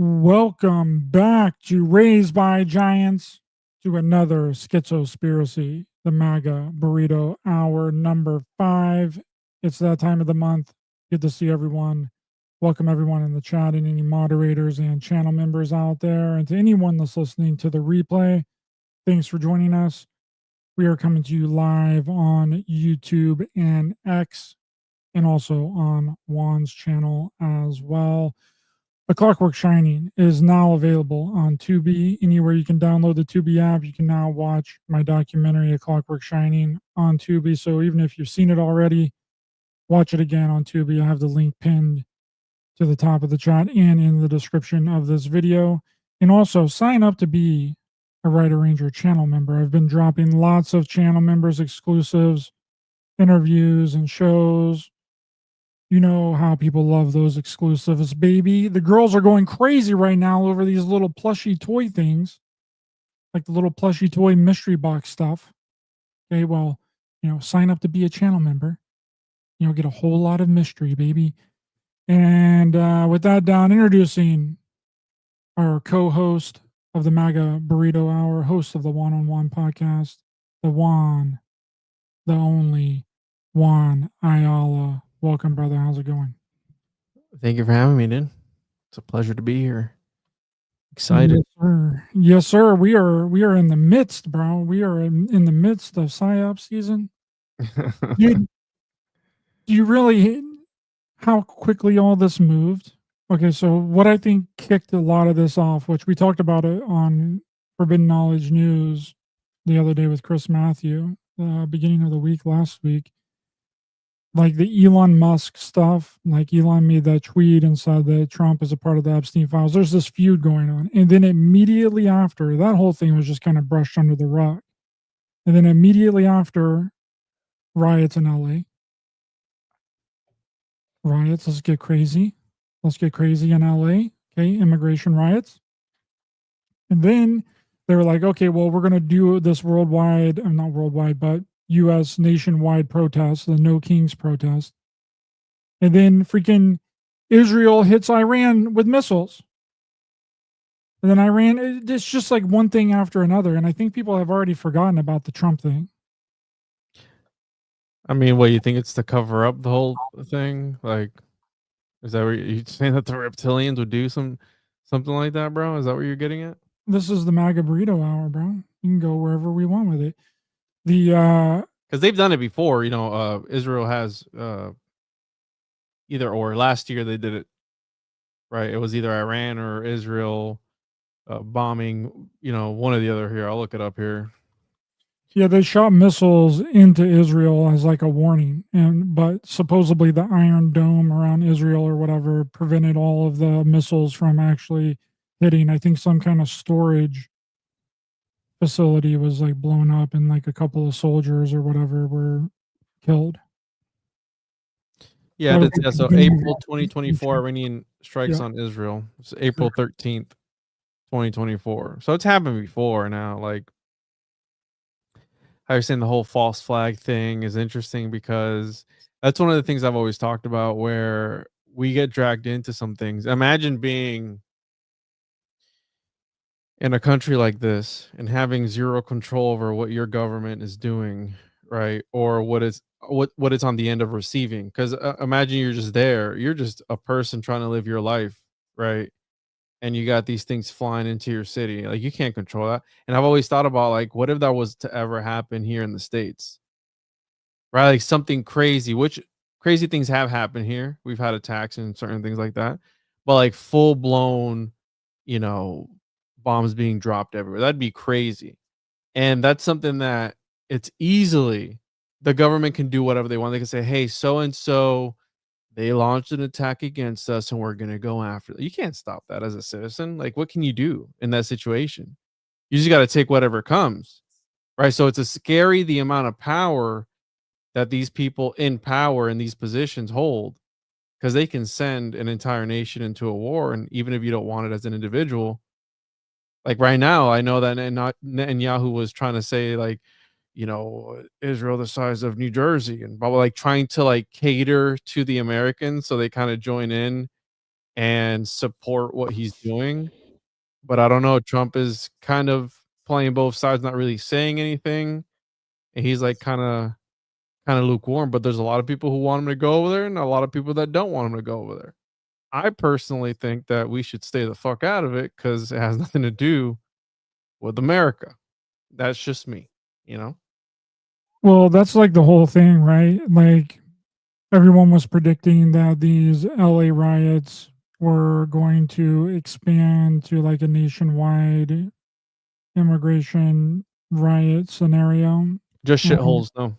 Welcome back to Raised by Giants, to another Schizospiracy, the Maga Burrito Hour number 5. It's that time of the month. Good to see everyone. Welcome everyone in the chat and any moderators and channel members out there. And to anyone that's listening to the replay, thanks for joining us. We are coming to you live on YouTube and X, and also on Juan's channel as well. A Clockwork Shining is now available on Tubi. Anywhere you can download the Tubi app, you can now watch my documentary, A Clockwork Shining, on Tubi. So even if you've seen it already, watch it again on Tubi. I have the link pinned to the top of the chat and in the description of this video. And also sign up to be a Writer Ranger channel member. I've been dropping lots of channel members exclusives, interviews, and shows. You know how people love those exclusives, baby. The girls are going crazy right now over these little plushy toy things, like the little plushy toy mystery box stuff. Okay, well, sign up to be a channel member. Get a whole lot of mystery, baby. And with that down, introducing our co-host of the Maga Burrito Hour, host of the One-on-One podcast, the one, the only Juan Ayala. Welcome, brother. How's it going? Thank you for having me, dude. It's a pleasure to be here. Excited. Yes, sir. Yes, sir. We are in the midst, bro. We are in the midst of PSYOP season. Dude, do you really how quickly all this moved? Okay, so what I think kicked a lot of this off, which we talked about it on Forbidden Knowledge News the other day with Chris Matthew, beginning of the week last week. Like the Elon Musk stuff, like Elon made that tweet and said that Trump is a part of the Epstein files. There's this feud going on. And then immediately after, that whole thing was just kind of brushed under the rug. And then immediately after, riots in LA. Riots, let's get crazy. Let's get crazy in LA. Okay, immigration riots. And then they were like, okay, well, we're going to do this worldwide, not worldwide, but U.S. nationwide protest, the No Kings protest. And then freaking Israel hits Iran with missiles. And then Iran, it's just like one thing after another. And I think people have already forgotten about the Trump thing. I mean, what, you think it's to cover up the whole thing? Like, is that what you're saying, that the reptilians would do something like that, bro? Is that what you're getting at? This is the Maga Burrito Hour, bro. You can go wherever we want with it. Because they've done it before, Israel has either or. Last year they did it, right? It was either Iran or Israel bombing, one or the other. Here, I'll look it up here. Yeah, they shot missiles into Israel as like a warning, but supposedly the Iron Dome around Israel or whatever prevented all of the missiles from actually hitting. I think some kind of storage facility was like blown up and like a couple of soldiers or whatever were killed. Yeah, so April 2024, Iranian strikes on Israel. It's April 13th, 2024. So it's happened before now. Like, how you're saying the whole false flag thing is interesting, because that's one of the things I've always talked about, where we get dragged into some things. Imagine being in a country like this and having zero control over what your government is doing, right? Or what it's on the end of receiving. Because imagine you're just there, you're just a person trying to live your life, right? And you got these things flying into your city. Like, you can't control that. And I've always thought about, like, what if that was to ever happen here in the States, right? Like something crazy, which crazy things have happened here. We've had attacks and certain things like that, but like full blown, bombs being dropped everywhere, that'd be crazy. And that's something that it's easily, the government can do whatever they want. They can say, hey, so and so, they launched an attack against us and we're going to go after them. You can't stop that as a citizen. Like, what can you do in that situation? You just got to take whatever comes, right? So it's scary, the amount of power that these people in power in these positions hold, because they can send an entire nation into a war. And even if you don't want it as an individual, like right now, I know that Netanyahu was trying to say, like, Israel the size of New Jersey, and blah, blah, like trying to like cater to the Americans so they kind of join in and support what he's doing. But I don't know, Trump is kind of playing both sides, not really saying anything, and he's, like, kinda lukewarm, but there's a lot of people who want him to go over there and a lot of people that don't want him to go over there. I personally think that we should stay the fuck out of it because it has nothing to do with America. That's just me, you know? Well, that's like the whole thing, right? Like everyone was predicting that these LA riots were going to expand to like a nationwide immigration riot scenario. Just And, shitholes, no.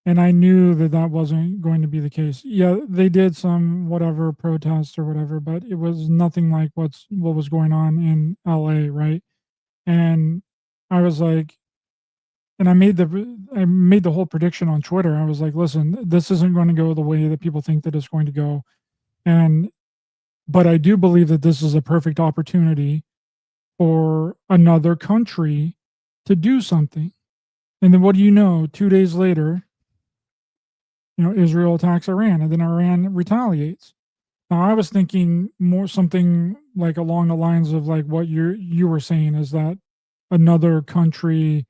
and I knew that that wasn't going to be the case. Yeah, they did some whatever protests or whatever, but it was nothing like what was going on in LA, right? And I was like, and I made the whole prediction on Twitter. I was like, listen, this isn't going to go the way that people think that it's going to go. And but I do believe that this is a perfect opportunity for another country to do something. And then what do you know? 2 days later, Israel attacks Iran and then Iran retaliates. Now I was thinking more something like along the lines of like what you were saying is that another country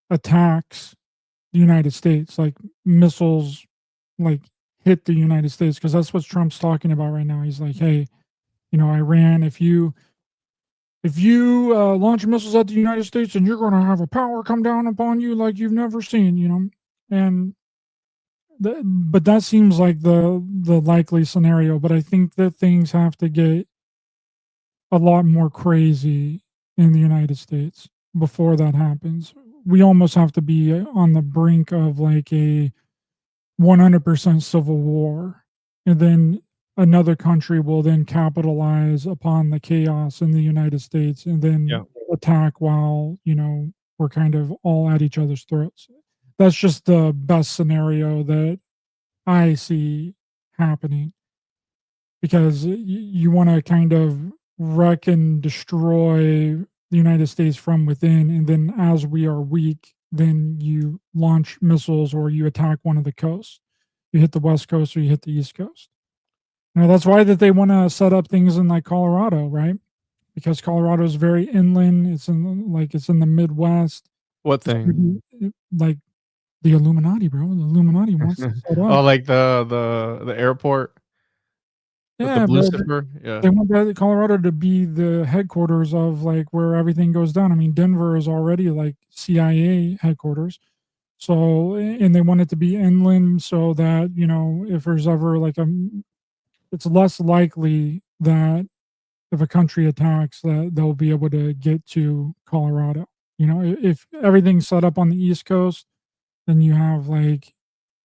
attacks the United States, like missiles like hit the United States because that's what Trump's talking about right now. He's like, hey, Iran, if you launch missiles at the United States, and you're going to have a power come down upon you like you've never seen, and but that seems like the likely scenario. But I think that things have to get a lot more crazy in the United States before that happens. We almost have to be on the brink of like a 100% civil war, and then another country will then capitalize upon the chaos in the United States and Yeah. then attack while we're kind of all at each other's throats. That's just the best scenario that I see happening, because you want to kind of wreck and destroy the United States from within, and then as we are weak, then you launch missiles or you attack one of the coasts. You hit the West Coast or you hit the East Coast. That's why that they want to set up things in like Colorado, right? Because Colorado is very inland. It's in the Midwest. What It's thing? like the Illuminati, bro. The Illuminati wants to set up. Oh, like the airport with the Yeah, bro. Lucifer? Yeah. They want that Colorado to be the headquarters of like where everything goes down. I mean, Denver is already like CIA headquarters. So, and they want it to be inland so that, if there's ever like it's less likely that if a country attacks that they'll be able to get to Colorado. If everything's set up on the East Coast, then you have like,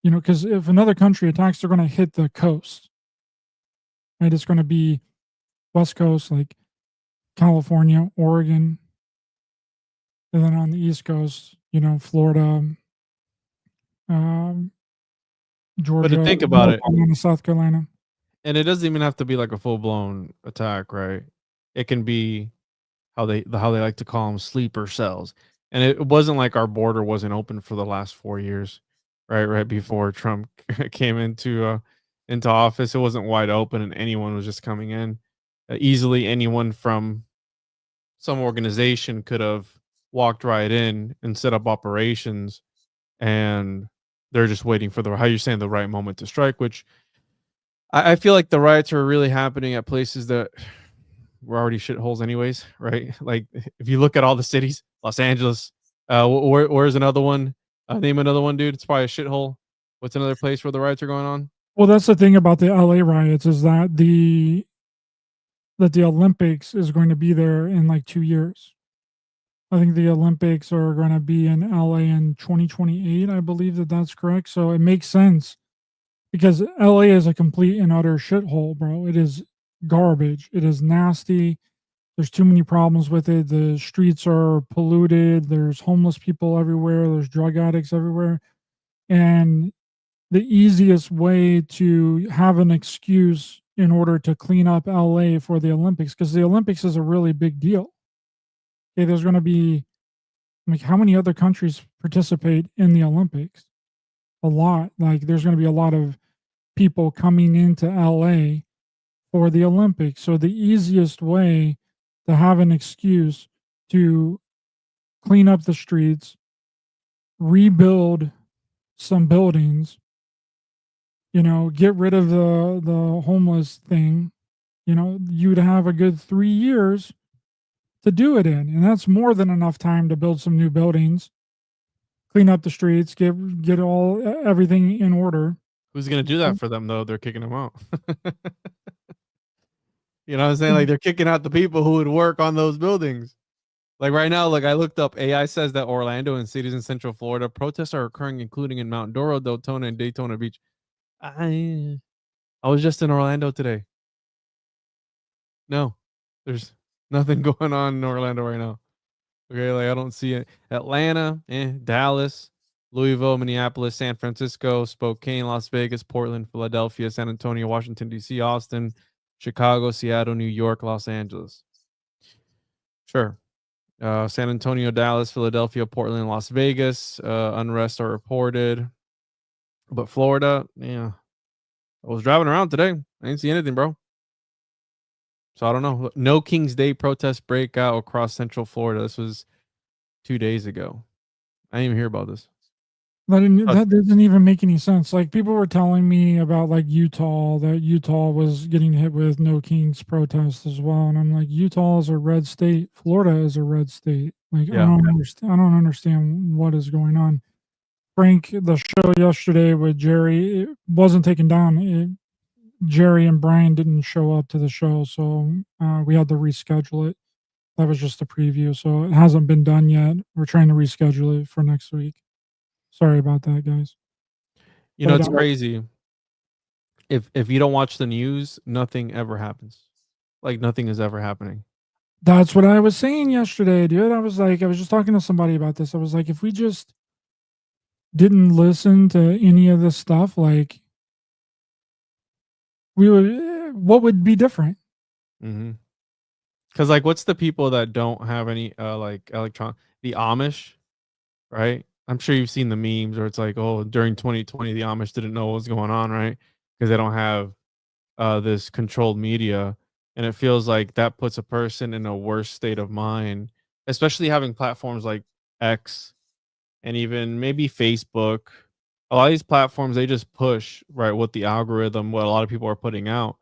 because if another country attacks, they're going to hit the coast, right? It's going to be West Coast, like California, Oregon, and then on the East Coast, Florida, um, But to Georgia, think about North it, Carolina, South Carolina. and it doesn't even have to be like a full-blown attack, right? It can be how they like to call them sleeper cells. And it wasn't like our border wasn't open for the last 4 years, right? Right before Trump came into office, it wasn't wide open and anyone was just coming in. Easily anyone from some organization could have walked right in and set up operations, and they're just waiting for the how you're saying the right moment to strike, which I feel like the riots are really happening at places that were already shitholes anyways, right? Like if you look at all the cities, Los Angeles, where's another one? Name another one, dude. It's probably a shithole. What's another place where the riots are going on? Well, that's the thing about the LA riots is that the Olympics is going to be there in like 2 years. I think the Olympics are going to be in LA in 2028. I believe that that's correct. So it makes sense because LA is a complete and utter shithole, bro. It is garbage. It is nasty. There's too many problems with it. The streets are polluted. There's homeless people everywhere. There's drug addicts everywhere. And the easiest way to have an excuse in order to clean up LA for the Olympics, because the Olympics is a really big deal. Okay, there's going to be like how many other countries participate in the Olympics? A lot. Like there's going to be a lot of people coming into LA for the Olympics. So the easiest way to have an excuse to clean up the streets, rebuild some buildings, get rid of the homeless thing, you'd have a good 3 years to do it in, and that's more than enough time to build some new buildings, clean up the streets, get everything in order. Who's gonna do that for them though? They're kicking them out. You know what I'm saying? Like they're kicking out the people who would work on those buildings. Like right now, like I looked up, AI says that Orlando and cities in Central Florida protests are occurring, including in Mount Dora, Deltona, and Daytona Beach. I was just in Orlando today. No, there's nothing going on in Orlando right now. Okay, like I don't see it. Atlanta, Dallas, Louisville, Minneapolis, San Francisco, Spokane, Las Vegas, Portland, Philadelphia, San Antonio, Washington, D.C., Austin, Chicago, Seattle, New York, Los Angeles. Sure. San Antonio, Dallas, Philadelphia, Portland, Las Vegas, unrest are reported. But Florida, yeah. I was driving around today. I didn't see anything, bro. So I don't know. No King's Day protest breakout across Central Florida. This was 2 days ago. I didn't even hear about this. That doesn't even make any sense. Like people were telling me about like Utah, that Utah was getting hit with no Kings protests as well, and I'm like, Utah is a red state, Florida is a red state. Like I don't understand what is going on. Frank, the show yesterday with Jerry, it wasn't taken down. Jerry and Brian didn't show up to the show, so we had to reschedule it. That was just a preview, so it hasn't been done yet. We're trying to reschedule it for next week. Sorry about that, guys. You know, it's crazy. If you don't watch the news, nothing ever happens. Like nothing is ever happening. That's what I was saying yesterday, dude. I was just talking to somebody about this. I was like, if we just didn't listen to any of this stuff, like what would be different? Mm-hmm. Because like, what's the people that don't have any like the Amish, right? I'm sure you've seen the memes where it's like, oh, during 2020, the Amish didn't know what was going on, right? Because they don't have this controlled media. And it feels like that puts a person in a worse state of mind, especially having platforms like X and even maybe Facebook. A lot of these platforms, they just push, right, what the algorithm, what a lot of people are putting out.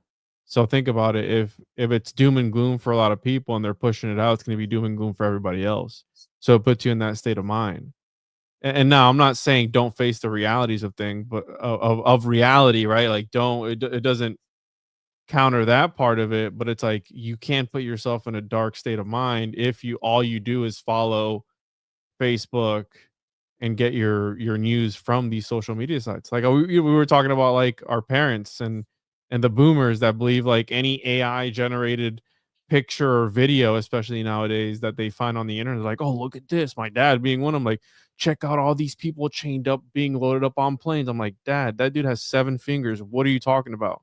So think about it. If it's doom and gloom for a lot of people and they're pushing it out, it's going to be doom and gloom for everybody else. So it puts you in that state of mind. And now I'm not saying don't face the realities of things, but of reality, right? Like it doesn't counter that part of it, but it's like you can't put yourself in a dark state of mind if all you do is follow Facebook and get your news from these social media sites. Like we were talking about like our parents and the boomers that believe like any AI generated picture or video, especially nowadays, that they find on the internet, like, oh, look at this. My dad being one of them, like, check out all these people chained up, being loaded up on planes. I'm like, Dad, that dude has 7 fingers. What are you talking about?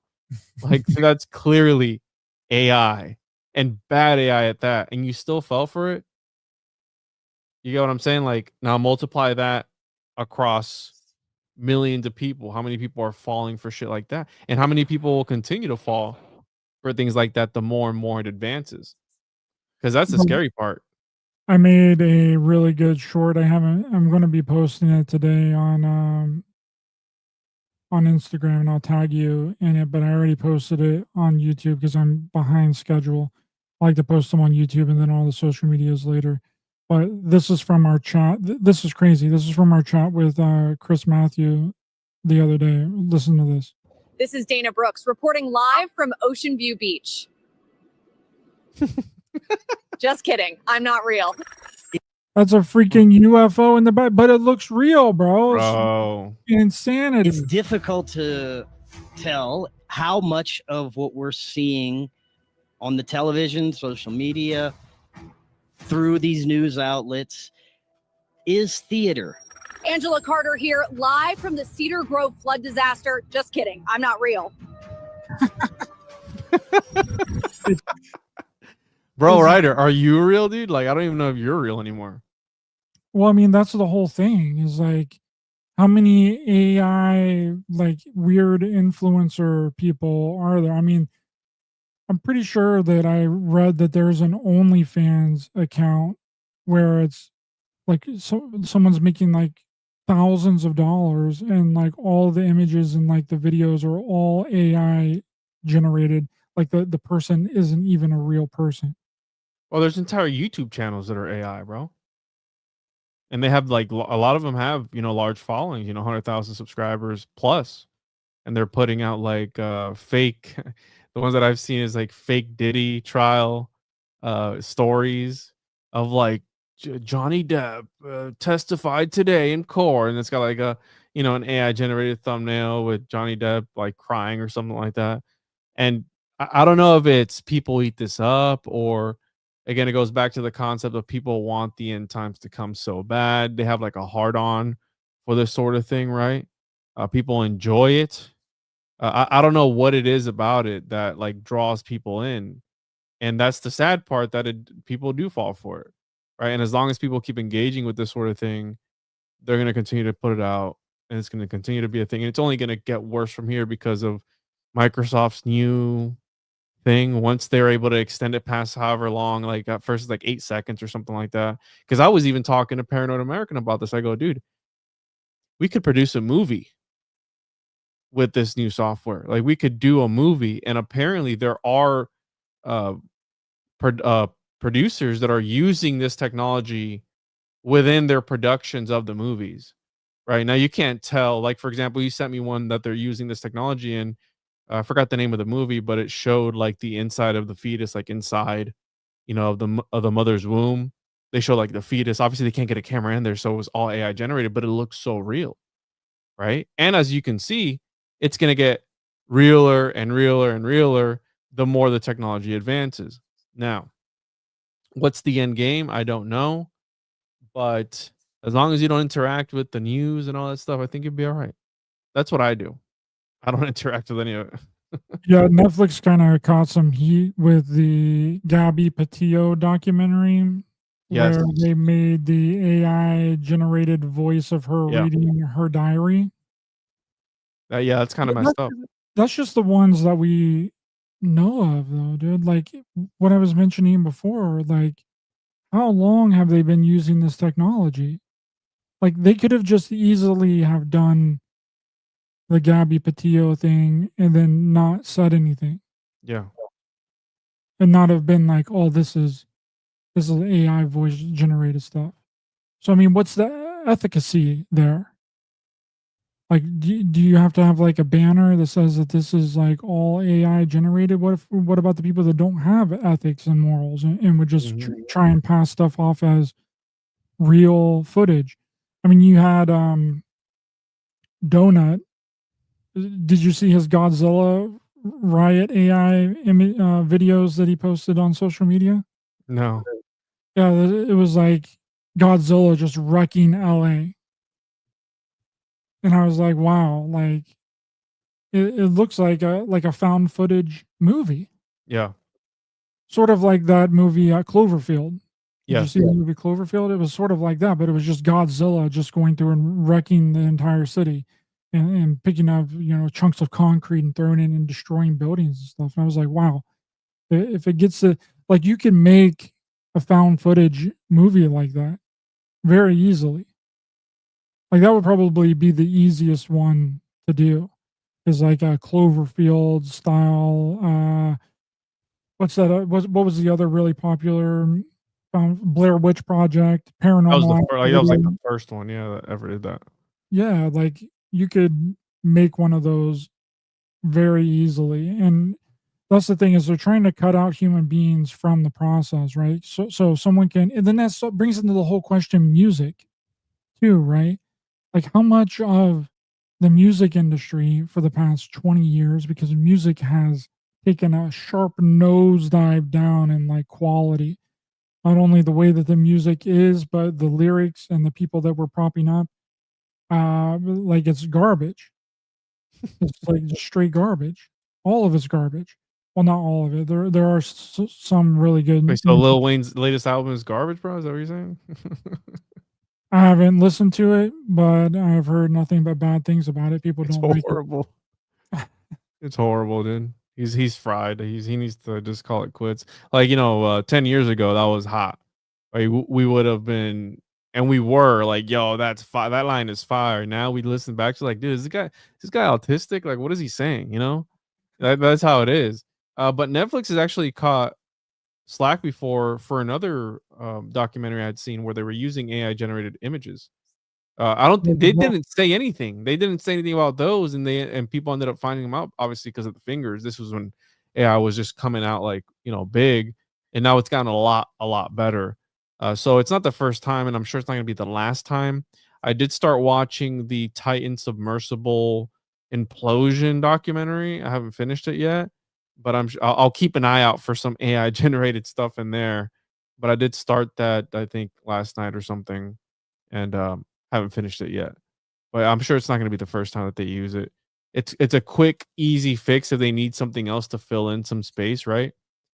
Like, that's clearly AI and bad AI at that. And you still fell for it. You get what I'm saying? Like, now multiply that across millions of people. How many people are falling for shit like that? And how many people will continue to fall for things like that the more and more it advances? Because that's the scary part. I made a really good short. I'm going to be posting it today on Instagram, and I'll tag you in it, but I already posted it on YouTube because I'm behind schedule. I like to post them on YouTube and then all the social medias later. But this is from our chat. This is crazy. This is from our chat with Chris Matthew the other day. Listen to this. This is Dana Brooks reporting live from Ocean View Beach. Just kidding. I'm not real. That's a freaking UFO in the back, but it looks real, bro. Bro. Insanity. It's difficult to tell how much of what we're seeing on the television, social media, through these news outlets is theater. Angela Carter here, live from the Cedar Grove flood disaster. Just kidding. I'm not real. Bro, Ryder, are you real, dude? Like, I don't even know if you're real anymore. Well, I mean, that's the whole thing is like, how many AI, like weird influencer people are there? I mean, I'm pretty sure that I read that there's an OnlyFans account where it's like someone's making like thousands of dollars, and like all the images and like the videos are all AI generated. Like the person isn't even a real person. Well, there's entire YouTube channels that are AI, bro. And they have like a lot of them have, large followings, 100,000 subscribers plus. And they're putting out like fake the ones that I've seen is like fake Diddy trial stories of like Johnny Depp testified today in court, and it's got like an AI generated thumbnail with Johnny Depp like crying or something like that. And I don't know if it's people eat this up, or again it goes back to the concept of people want the end times to come so bad. They have like a hard on for this sort of thing, right? People enjoy it. I don't know what it is about it that like draws people in, and that's the sad part, that people do fall for it, right? And as long as people keep engaging with this sort of thing, they're going to continue to put it out, and it's going to continue to be a thing, and it's only going to get worse from here because of Microsoft's new thing. Once they're able to extend it past however long, like at first it's like 8 seconds or something like that. Because I was even talking to Paranoid American about this. I go, dude, we could produce a movie with this new software. Like we could do a movie, and apparently there are uh, producers that are using this technology within their productions of the movies. Right now, you can't tell. Like for example, you sent me one that they're using this technology in. I forgot the name of the movie, but it showed like the inside of the fetus, like inside, of the mother's womb. They show like the fetus. Obviously, they can't get a camera in there, so it was all AI generated, but it looks so real, right? And as you can see, it's going to get realer and realer and realer the more the technology advances. Now, what's the end game? I don't know, but as long as you don't interact with the news and all that stuff, I think you'd be all right. That's what I do. I don't interact with any of it. Yeah, Netflix kind of caught some heat with the Gabby Petito documentary, Yes. where they made the AI generated voice of her Yeah. reading her diary. Yeah, that's kind of messed up. That's just the ones that we know of, though, dude. Like what I was mentioning before, like how long have they been using this technology? Like they could have just easily have done the Gabby Petito thing and then not said anything, Yeah. and not have been like, "Oh, this is AI voice generated stuff." So I mean, what's the efficacy there? Like, do you have to have like a banner that says that this is like all AI generated? What about the people that don't have ethics and morals, and would just try and pass stuff off as real footage? I mean, you had Donut. Did you see his Godzilla riot AI videos that he posted on social media? No. Yeah, it was like Godzilla just wrecking LA. And I was like, wow, like it looks like a found footage movie. Yeah. Sort of like that movie Cloverfield. Did you Yes. see the movie Cloverfield? It was sort of like that, but it was just Godzilla just going through and wrecking the entire city, and picking up, chunks of concrete and throwing it and destroying buildings and stuff. And I was like, wow, if it gets to, like, you can make a found footage movie like that very easily. Like that would probably be the easiest one to do, is like a Cloverfield style. What's that? What was the other really popular Blair Witch Project, Paranormal? That was like the first one, yeah, that ever did that. Yeah, like you could make one of those very easily, and that's the thing, is they're trying to cut out human beings from the process, right? So someone can, and then that brings into the whole question music, too, right? Like how much of the music industry for the past 20 years, because music has taken a sharp nosedive down in like quality, not only the way that the music is, but the lyrics and the people that we're propping up, like it's garbage. It's like just straight garbage. All of it's garbage. Well, not all of it. There are some really good. Wait, so Lil Wayne's latest album is garbage, bro? Is that what you're saying? I haven't listened to it, but I've heard nothing but bad things about it. People It's don't like it. horrible. It's horrible, dude. He's fried. He needs to just call it quits. Like, 10 years ago, that was hot. Right? We would have been, and we were like, yo, that's fire. That line is fire. Now we listen back to like, dude, is this guy autistic? Like, what is he saying? That's how it is. But Netflix has actually caught slack before for another documentary I'd seen where they were using AI generated images. I don't think they didn't say anything. They didn't say anything about those, and people ended up finding them out obviously because of the fingers. This was when AI was just coming out like big, and now it's gotten a lot better. So it's not the first time, and I'm sure it's not going to be the last time. I did start watching the Titan submersible implosion documentary. I haven't finished it yet, but I'll keep an eye out for some AI generated stuff in there. But I did start that I think last night or something, and haven't finished it yet. But I'm sure it's not going to be the first time that they use it. It's a quick, easy fix if they need something else to fill in some space, right?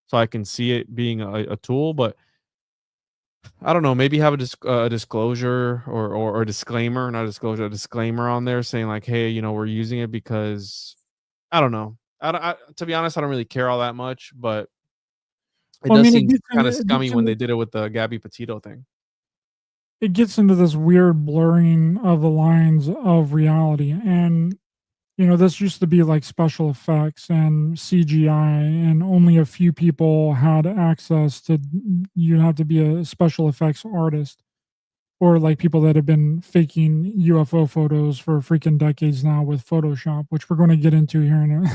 So I can see it being a tool, but I don't know. Maybe have a disclosure or a disclaimer, not a disclosure, a disclaimer on there saying like, hey, we're using it because I don't know. To be honest, I don't really care all that much, but it does seem kind of scummy when they did it with the Gabby Petito thing. It gets into this weird blurring of the lines of reality. And, this used to be like special effects and CGI, and only a few people had access to, you have to be a special effects artist, or like people that have been faking UFO photos for freaking decades now with Photoshop, which we're going to get into here in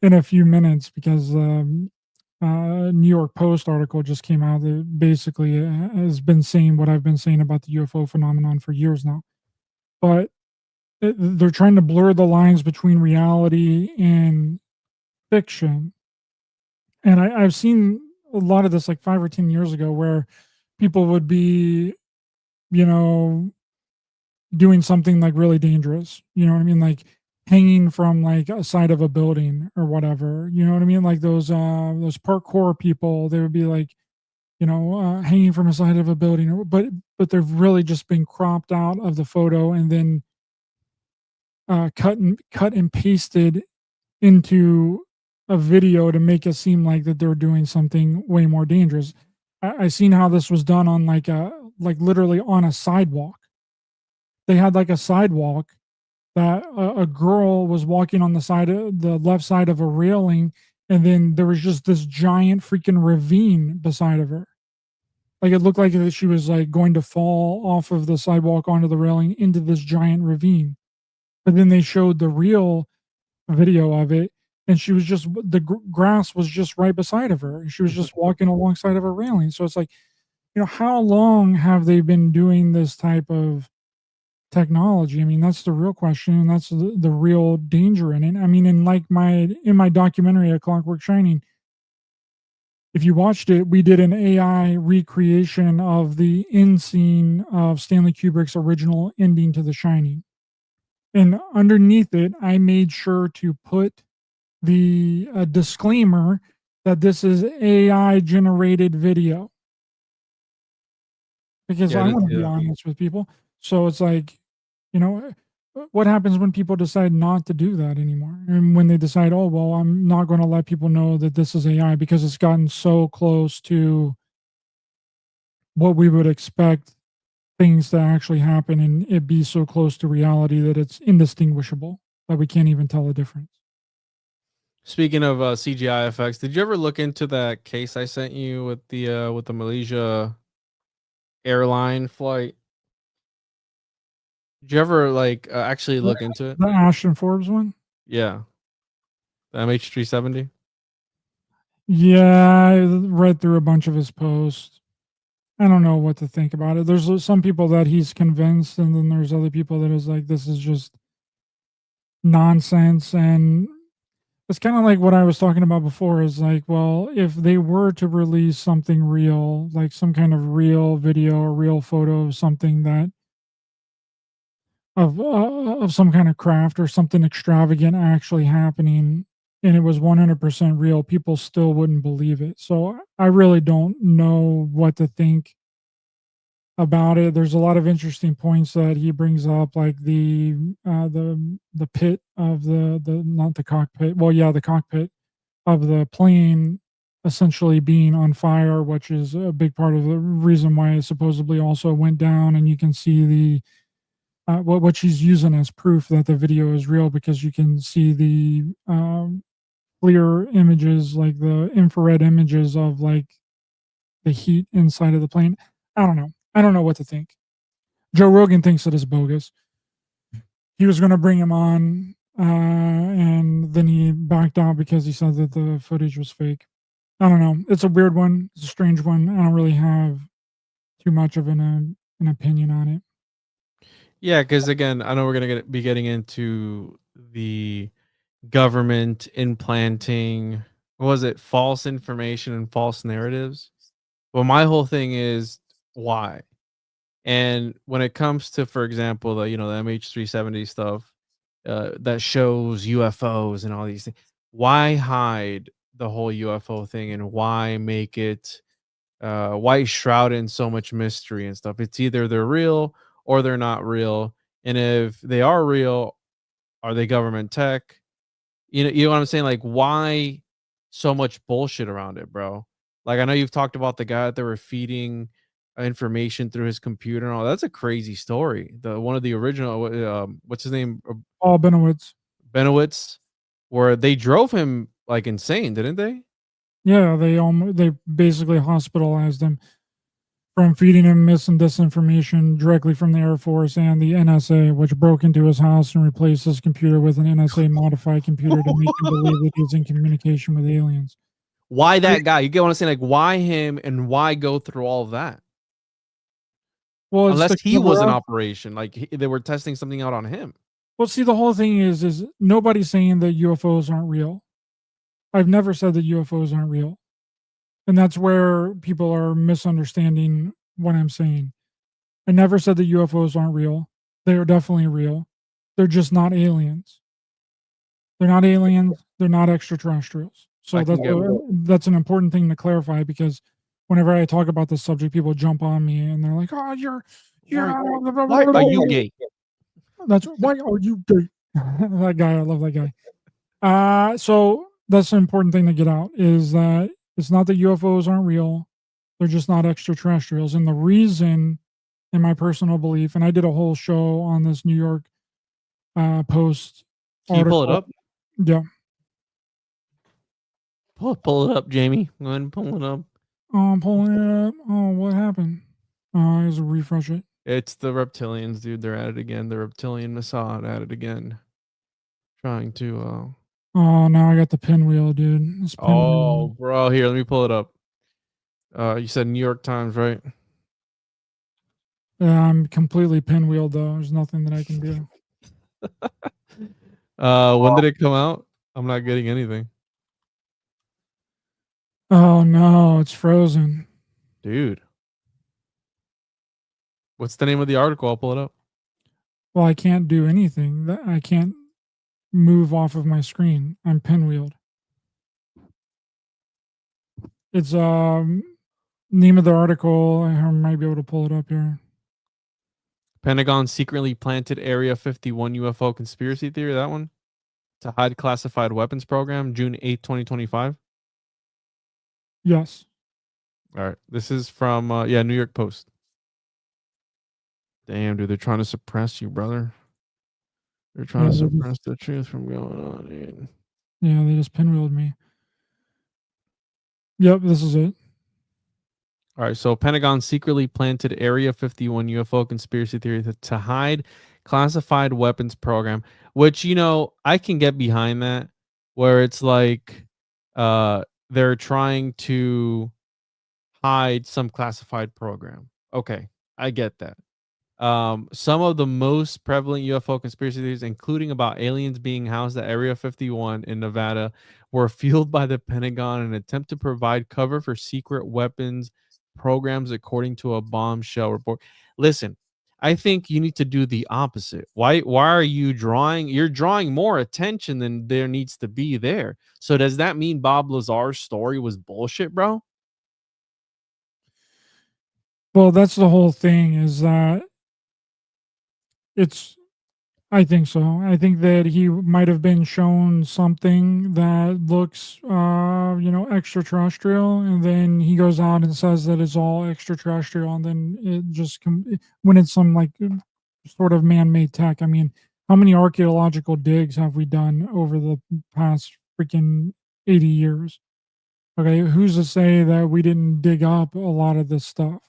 in a few minutes because New York Post article just came out that basically has been saying what I've been saying about the UFO phenomenon for years now. But they're trying to blur the lines between reality and fiction. And I've seen a lot of this like 5 or 10 years ago where people would be, doing something like really dangerous. You know what I mean? Like hanging from like a side of a building or whatever. You know what I mean? Like those parkour people, they would be like, hanging from a side of a building, but they've really just been cropped out of the photo and then cut and pasted into a video to make it seem like that they're doing something way more dangerous. I seen how this was done on like literally on a sidewalk. They had like a sidewalk that a girl was walking on the left side of a railing, and then there was just this giant freaking ravine beside of her. Like it looked like she was like going to fall off of the sidewalk onto the railing into this giant ravine. But then they showed the real video of it, and she was just the grass was just right beside of her. She was just walking alongside of a railing. So it's like, how long have they been doing this type of technology? I mean, that's the real question, and that's the real danger in it. I mean, in my documentary, A Clockwork Shining, if you watched it, we did an AI recreation of the end scene of Stanley Kubrick's original ending to The Shining. And underneath it, I made sure to put the disclaimer that this is AI generated video. Because I want to be honest with people. So it's like, what happens when people decide not to do that anymore? And when they decide, oh, well, I'm not going to let people know that this is AI because it's gotten so close to what we would expect things to actually happen, and it be so close to reality that it's indistinguishable, that we can't even tell the difference. Speaking of CGI effects, did you ever look into that case I sent you with the Malaysia airline flight? Did you ever actually look into it? The Ashton Forbes one? Yeah. The MH370? Yeah, I read through a bunch of his posts. I don't know what to think about it. There's some people that he's convinced, and then there's other people that is like, this is just nonsense. And it's kind of like what I was talking about before is like, well, if they were to release something real, like some kind of real video or real photo of something that of some kind of craft or something extravagant actually happening, and it was 100% real, people still wouldn't believe it. So I really don't know what to think about it. There's a lot of interesting points that he brings up, like the pit of the not the cockpit. Well, yeah, the cockpit of the plane essentially being on fire, which is a big part of the reason why it supposedly also went down. And you can see the what she's using as proof that the video is real, because you can see the clear images, like the infrared images of like the heat inside of the plane. I don't know. I don't know what to think. Joe Rogan thinks it is bogus. He was going to bring him on, and then he backed out because he said that the footage was fake. I don't know. It's a weird one. It's a strange one. I don't really have too much of an opinion on it. Yeah, because again, I know we're gonna be getting into the government implanting, what was it, false information and false narratives. Well, my whole thing is why. And when it comes to, for example, the the MH370 stuff that shows UFOs and all these things, why hide the whole UFO thing, and why make it why shroud in so much mystery and stuff? It's either they're real or they're not real. And if they are real, are they government tech? You know what I'm saying? Like, why so much bullshit around it, bro? Like, I know you've talked about the guy that they were feeding information through his computer and all. That's a crazy story. The one of the original, what's his name, Paul Benowitz. Benowitz, where they drove him like insane, didn't they? Yeah, they basically hospitalized him from feeding him mis and disinformation directly from the Air Force and the NSA, which broke into his house and replaced his computer with an NSA modified computer to make him believe that he was in communication with aliens. Why that guy? You get what I'm saying? Like, why him, and why go through all of that? Well, unless he was an operation, like they were testing something out on him. Well, see, the whole thing is nobody's saying that UFOs aren't real. I've never said that UFOs aren't real. And that's where people are misunderstanding what I'm saying. I never said that UFOs aren't real. They are definitely real. They're just not aliens. They're not aliens. They're not extraterrestrials. So that's an important thing to clarify, because whenever I talk about this subject, people jump on me and they're like, "Oh, you're why are you gay?" That's why are you gay? That guy, I love that guy. So that's an important thing to get out, is that it's not that UFOs aren't real. They're just not extraterrestrials. And the reason, in my personal belief, and I did a whole show on this New York Post Can you pull it up? Yeah. Pull it up, Jamie. Go ahead and pull it up. Oh, I'm pulling it up. Oh, what happened? I just refresh it. It's the reptilians, dude. They're at it again. The reptilian Mossad at it again. Trying to Oh, now I got the pinwheel, dude. Oh, bro, here, let me pull it up. You said New York Times, right? Yeah, I'm completely pinwheeled though. There's nothing that I can do. When did it come out? I'm not getting anything. Oh no, it's frozen. Dude. What's the name of the article? I'll pull it up. Well, I can't do anything. I can't move off of my screen. I'm pinwheeled. It's name of the article. I might be able to pull it up here. Pentagon secretly planted Area 51 UFO conspiracy theory. That one, to hide classified weapons program, June 8th, 2025. Yes. All right. This is from New York Post. Damn, dude, they're trying to suppress you, brother. They're trying to suppress the truth from going on, dude. Yeah, they just pinwheeled me. Yep, this is it. All right, so Pentagon secretly planted Area 51 UFO conspiracy theory to hide classified weapons program, which, I can get behind that, where it's like they're trying to hide some classified program. Okay, I get that. Some of the most prevalent UFO conspiracy theories, including about aliens being housed at Area 51 in Nevada, were fueled by the Pentagon in an attempt to provide cover for secret weapons programs, according to a bombshell report. Listen, I think you need to do the opposite. Why are you you're drawing more attention than there needs to be there? So does that mean Bob Lazar's story was bullshit, bro? Well, that's the whole thing, is that I think so. I think that he might have been shown something that looks, extraterrestrial, and then he goes out and says that it's all extraterrestrial, and then it just when it's some like sort of man-made tech. I mean, how many archaeological digs have we done over the past freaking 80 years? Okay, who's to say that we didn't dig up a lot of this stuff?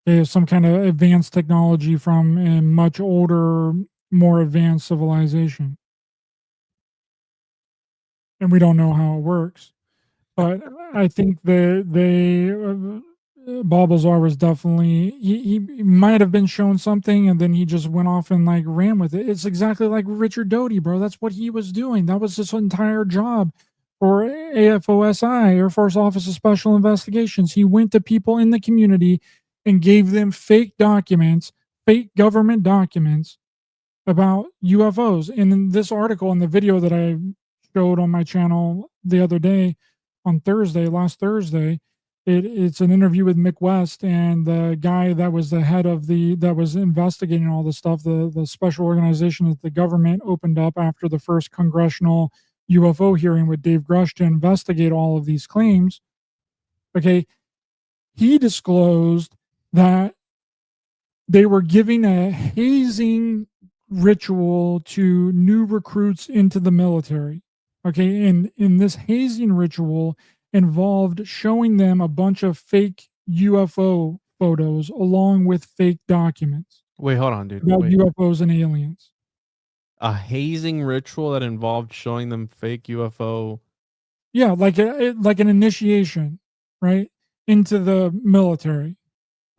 They have some kind of advanced technology from a much older, more advanced civilization. And we don't know how it works. But I think that Balbazar was definitely, he might have been shown something and then he just went off and like ran with it. It's exactly like Richard Doty, bro. That's what he was doing. That was his entire job for AFOSI, Air Force Office of Special Investigations. He went to people in the community and gave them fake documents, fake government documents about UFOs. And in this article, in the video that I showed on my channel the other day, on last Thursday, it's an interview with Mick West and the guy that was the head of that was investigating all this stuff, the special organization that the government opened up after the first congressional UFO hearing with Dave Grush to investigate all of these claims. Okay, he disclosed that they were giving a hazing ritual to new recruits into the military. Okay, and in this hazing ritual involved showing them a bunch of fake UFO photos along with fake documents. Wait, hold on, dude. About Wait. UFOs and aliens. A hazing ritual that involved showing them fake UFO. Yeah, like an initiation, right, into the military.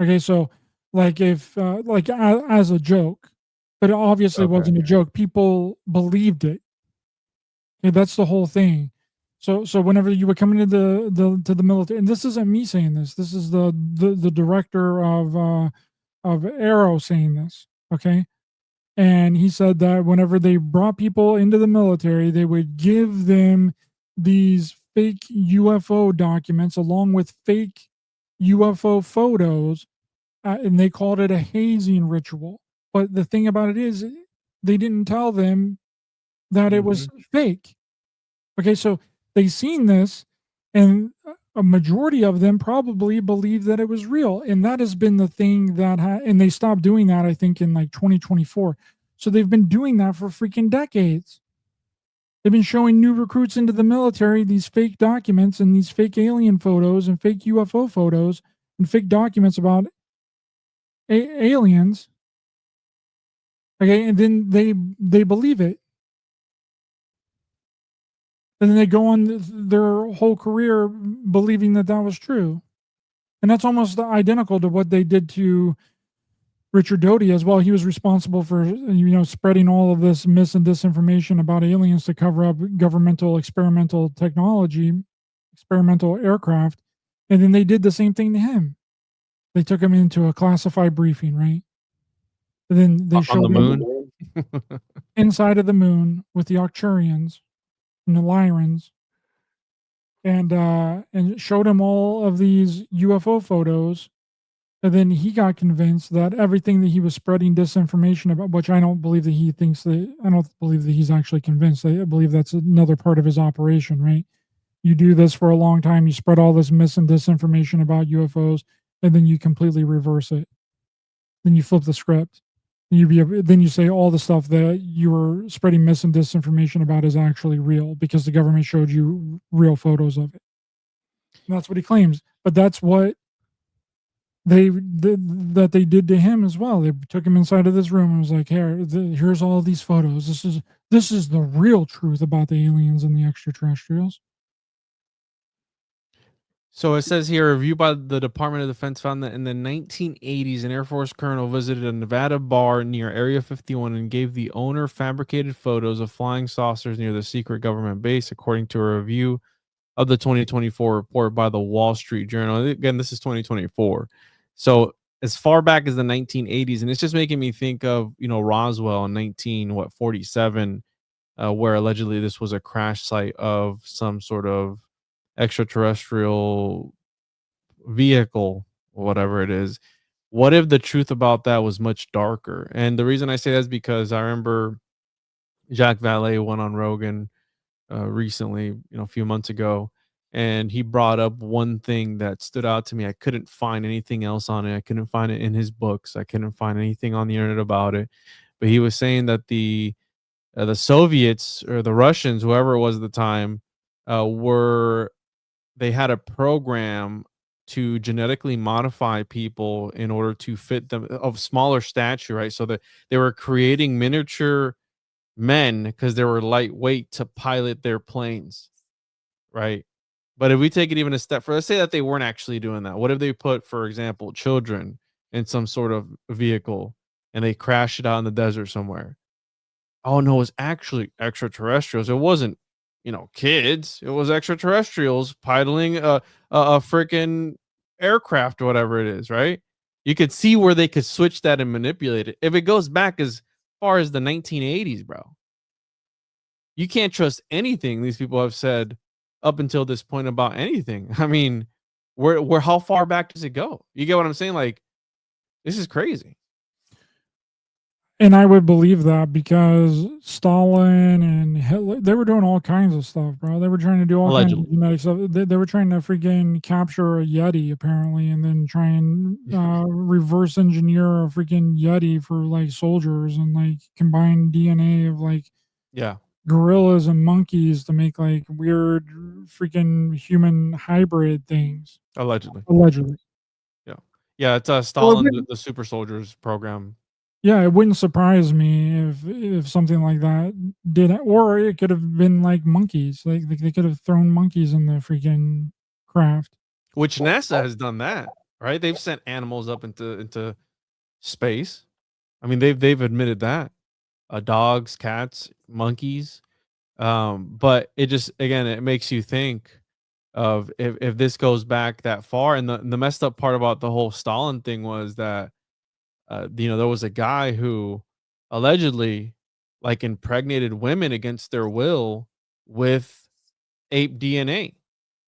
Okay, so like if as a joke, but it obviously wasn't a joke. People believed it. Okay, that's the whole thing. So whenever you were coming to the military, and this isn't me saying this. This is the director of Aero saying this. Okay, and he said that whenever they brought people into the military, they would give them these fake UFO documents along with fake UFO photos, and they called it a hazing ritual. But the thing about it is, they didn't tell them that it was fake. Okay, so they seen this, and a majority of them probably believe that it was real, and that has been the thing that and they stopped doing that, I think, in like 2024. So they've been doing that for freaking decades. They've been showing new recruits into the military these fake documents and these fake alien photos and fake UFO photos and fake documents about aliens. Okay, and then they believe it. And then they go on their whole career believing that that was true. And that's almost identical to what they did to Richard Doty as well. He was responsible for, spreading all of this mis and disinformation about aliens to cover up governmental experimental technology, experimental aircraft. And then they did the same thing to him. They took him into a classified briefing, right? And then they showed on the moon inside of the moon with the Arcturians and the Lyrans, and showed him all of these UFO photos. And then he got convinced that everything that he was spreading disinformation about, which I don't believe that he thinks that, I don't believe that he's actually convinced. I believe that's another part of his operation, right? You do this for a long time, you spread all this mis and disinformation about UFOs, and then you completely reverse it. Then you flip the script. Then you say all the stuff that you were spreading mis and disinformation about is actually real because the government showed you real photos of it. And that's what he claims. But that's what they did to him as well. They took him inside of this room and was like, here's all these photos. This is the real truth about the aliens and the extraterrestrials. So it says here, a review by the Department of Defense found that in the 1980s, an Air Force colonel visited a Nevada bar near Area 51 and gave the owner fabricated photos of flying saucers near the secret government base, according to a review of the 2024 report by the Wall Street Journal. Again, this is 2024. So as far back as the 1980s, and it's just making me think of, Roswell in 1947, where allegedly this was a crash site of some sort of extraterrestrial vehicle or whatever it is. What if the truth about that was much darker? And the reason I say that is because I remember Jacques Vallée went on Rogan recently, a few months ago, and he brought up one thing that stood out to me. I couldn't find anything else on it. I couldn't find it in his books. I couldn't find anything on the internet about it. But he was saying that the Soviets or the Russians, whoever it was at the time, were they had a program to genetically modify people in order to fit them of smaller stature, right? So that they were creating miniature men because they were lightweight to pilot their planes, right? But if we take it even a step further, let's say that they weren't actually doing that. What if they put, for example, children in some sort of vehicle and they crash it out in the desert somewhere? Oh no, it was actually extraterrestrials. It wasn't, kids. It was extraterrestrials piloting a freaking aircraft or whatever it is, right? You could see where they could switch that and manipulate it. If it goes back as far as the 1980s, bro, you can't trust anything these people have said up until this point about anything. I mean, where how far back does it go? You get what I'm saying? Like, this is crazy. And I would believe that because Stalin and Hitler, they were doing all kinds of stuff, bro. They were trying to do all kinds of Allegedly. genetic stuff. They were trying to freaking capture a Yeti, apparently, and then try and reverse engineer a freaking Yeti for like soldiers and like combine DNA of like Yeah, gorillas and monkeys to make like weird freaking human hybrid things, allegedly. allegedly. Yeah, it's Well, Stalin, the super soldiers program. yeah, it wouldn't surprise me if something like that did, or it could have been like monkeys. Like they could have thrown monkeys in the freaking craft. Which NASA has done that, right? They've sent animals up into space. I mean, they've admitted that. Dogs, cats, monkeys. But it just, again, it makes you think of if this goes back that far. And the messed up part about the whole Stalin thing was that there was a guy who allegedly like impregnated women against their will with ape DNA.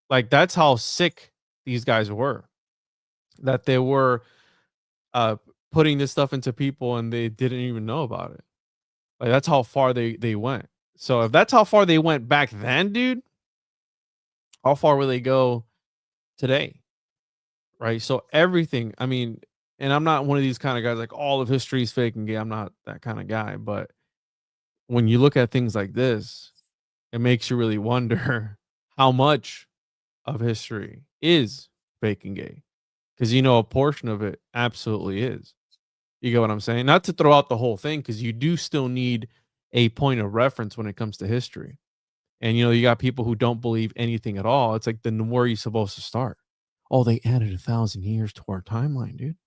Like, that's how sick these guys were, that they were uh putting this stuff into people and they didn't even know about it. Like, that's how far they went. So if that's how far they went back then, dude, how far will they go today? Right? So everything, I mean, and I'm not one of these kind of guys like all of history is fake and gay. I'm not that kind of guy, but when you look at things like this, it makes you really wonder how much of history is fake and gay. Because a portion of it absolutely is. You get what I'm saying? Not to throw out the whole thing, because you do still need a point of reference when it comes to history. And you got people who don't believe anything at all. It's like, then where are you supposed to start? Oh, they added 1,000 years to our timeline, dude.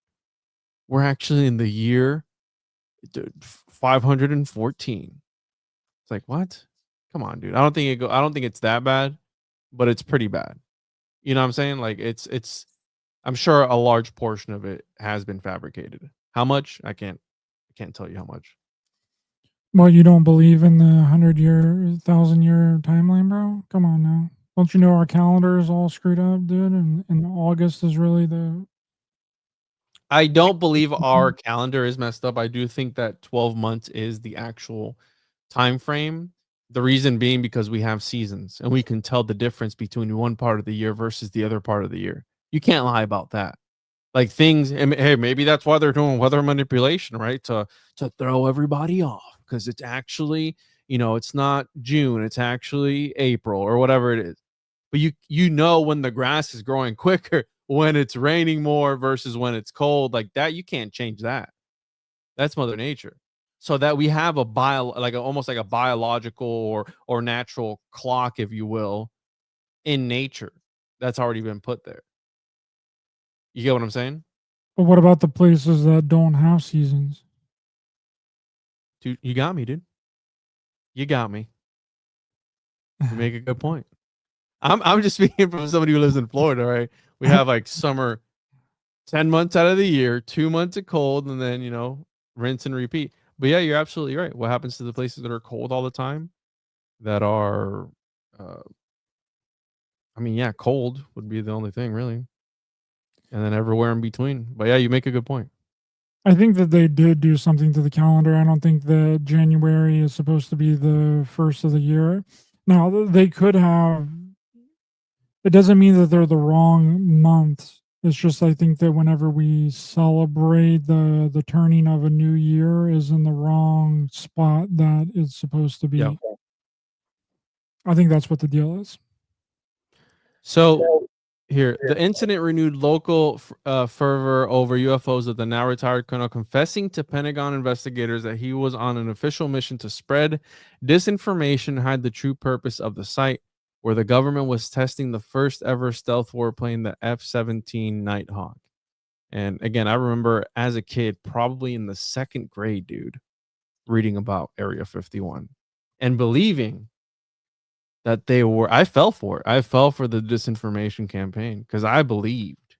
We're actually in the year 514. It's like, what? Come on, dude. I don't think it's that bad, but it's pretty bad. You know what I'm saying? Like, it's I'm sure a large portion of it has been fabricated. How much? I can't tell you how much. Well, you don't believe in the 100-year, 1,000-year timeline, bro? Come on now. Don't you know our calendar is all screwed up, dude? And August is really the. I don't believe our calendar is messed up. I do think that 12 months is the actual time frame. The reason being because we have seasons and we can tell the difference between one part of the year versus the other part of the year. You can't lie about that. Like, things, and hey, maybe that's why they're doing weather manipulation, right? To throw everybody off, because it's actually, it's not June, it's actually April or whatever it is. But you know when the grass is growing quicker, when it's raining more versus when it's cold, like that, you can't change that. That's Mother Nature. So that we have a almost like a biological or natural clock, if you will, in nature that's already been put there. You get what I'm saying? But what about the places that don't have seasons? Dude, you got me, dude. You got me. You make a good point. I'm just speaking from somebody who lives in Florida, right? We have like summer 10 months out of the year, 2 months of cold, and then, rinse and repeat. But yeah, you're absolutely right. What happens to the places that are cold all the time? That are, I mean, yeah, cold would be the only thing, really. and then everywhere in between. But yeah, you make a good point. I think that they did do something to the calendar. I don't think that January is supposed to be the first of the year. Now, they could have. It doesn't mean that they're the wrong months. It's just I think that whenever we celebrate the turning of a new year is in the wrong spot that it's supposed to be. Yeah. I think that's what the deal is. So here, the incident renewed local fervor over UFOs of the now retired colonel confessing to Pentagon investigators that he was on an official mission to spread disinformation and hide the true purpose of the site, where the government was testing the first ever stealth warplane, the F-17 Nighthawk. And again, I remember as a kid, probably in the second grade, dude, reading about Area 51 and believing that they were. I fell for it. I fell for the disinformation campaign because I believed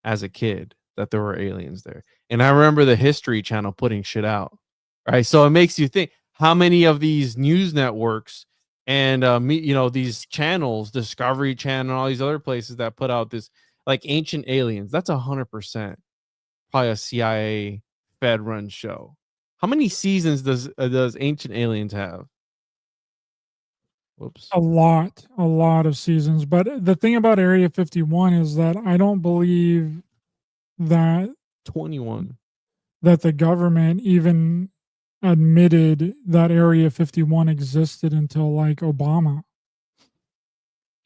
as a kid that there were aliens there. And I remember the History Channel putting shit out, right? So it makes you think how many of these news networks and these channels, Discovery Channel, all these other places that put out this like ancient aliens. That's 100% probably a CIA Fed run show. How many seasons does Ancient Aliens have? Whoops. A lot of seasons. But the thing about Area 51 is that I don't believe that 21. that the government even admitted that Area 51 existed until like Obama.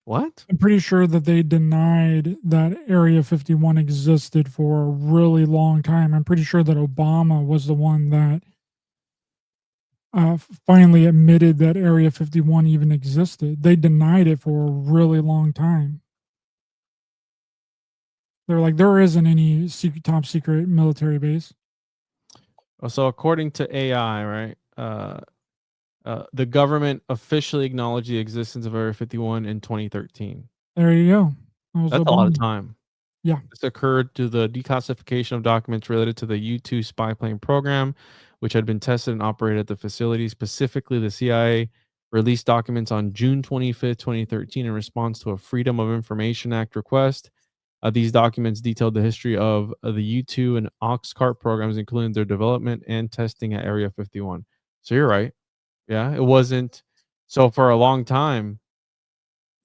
What? I'm pretty sure that they denied that Area 51 existed for a really long time. I'm pretty sure that Obama was the one that finally admitted that Area 51 even existed. They denied it for a really long time. They're like, there isn't any top secret military base. So according to AI, right, the government officially acknowledged the existence of Area 51 in 2013. There you go. That's a lot of time. Yeah. This occurred due to the declassification of documents related to the U-2 spy plane program, which had been tested and operated at the facility. Specifically, the CIA released documents on June 25th, 2013 in response to a Freedom of Information Act request. These documents detailed the history of the U-2 and Oxcart programs, including their development and testing at Area 51. So you're right. Yeah, it wasn't. So for a long time,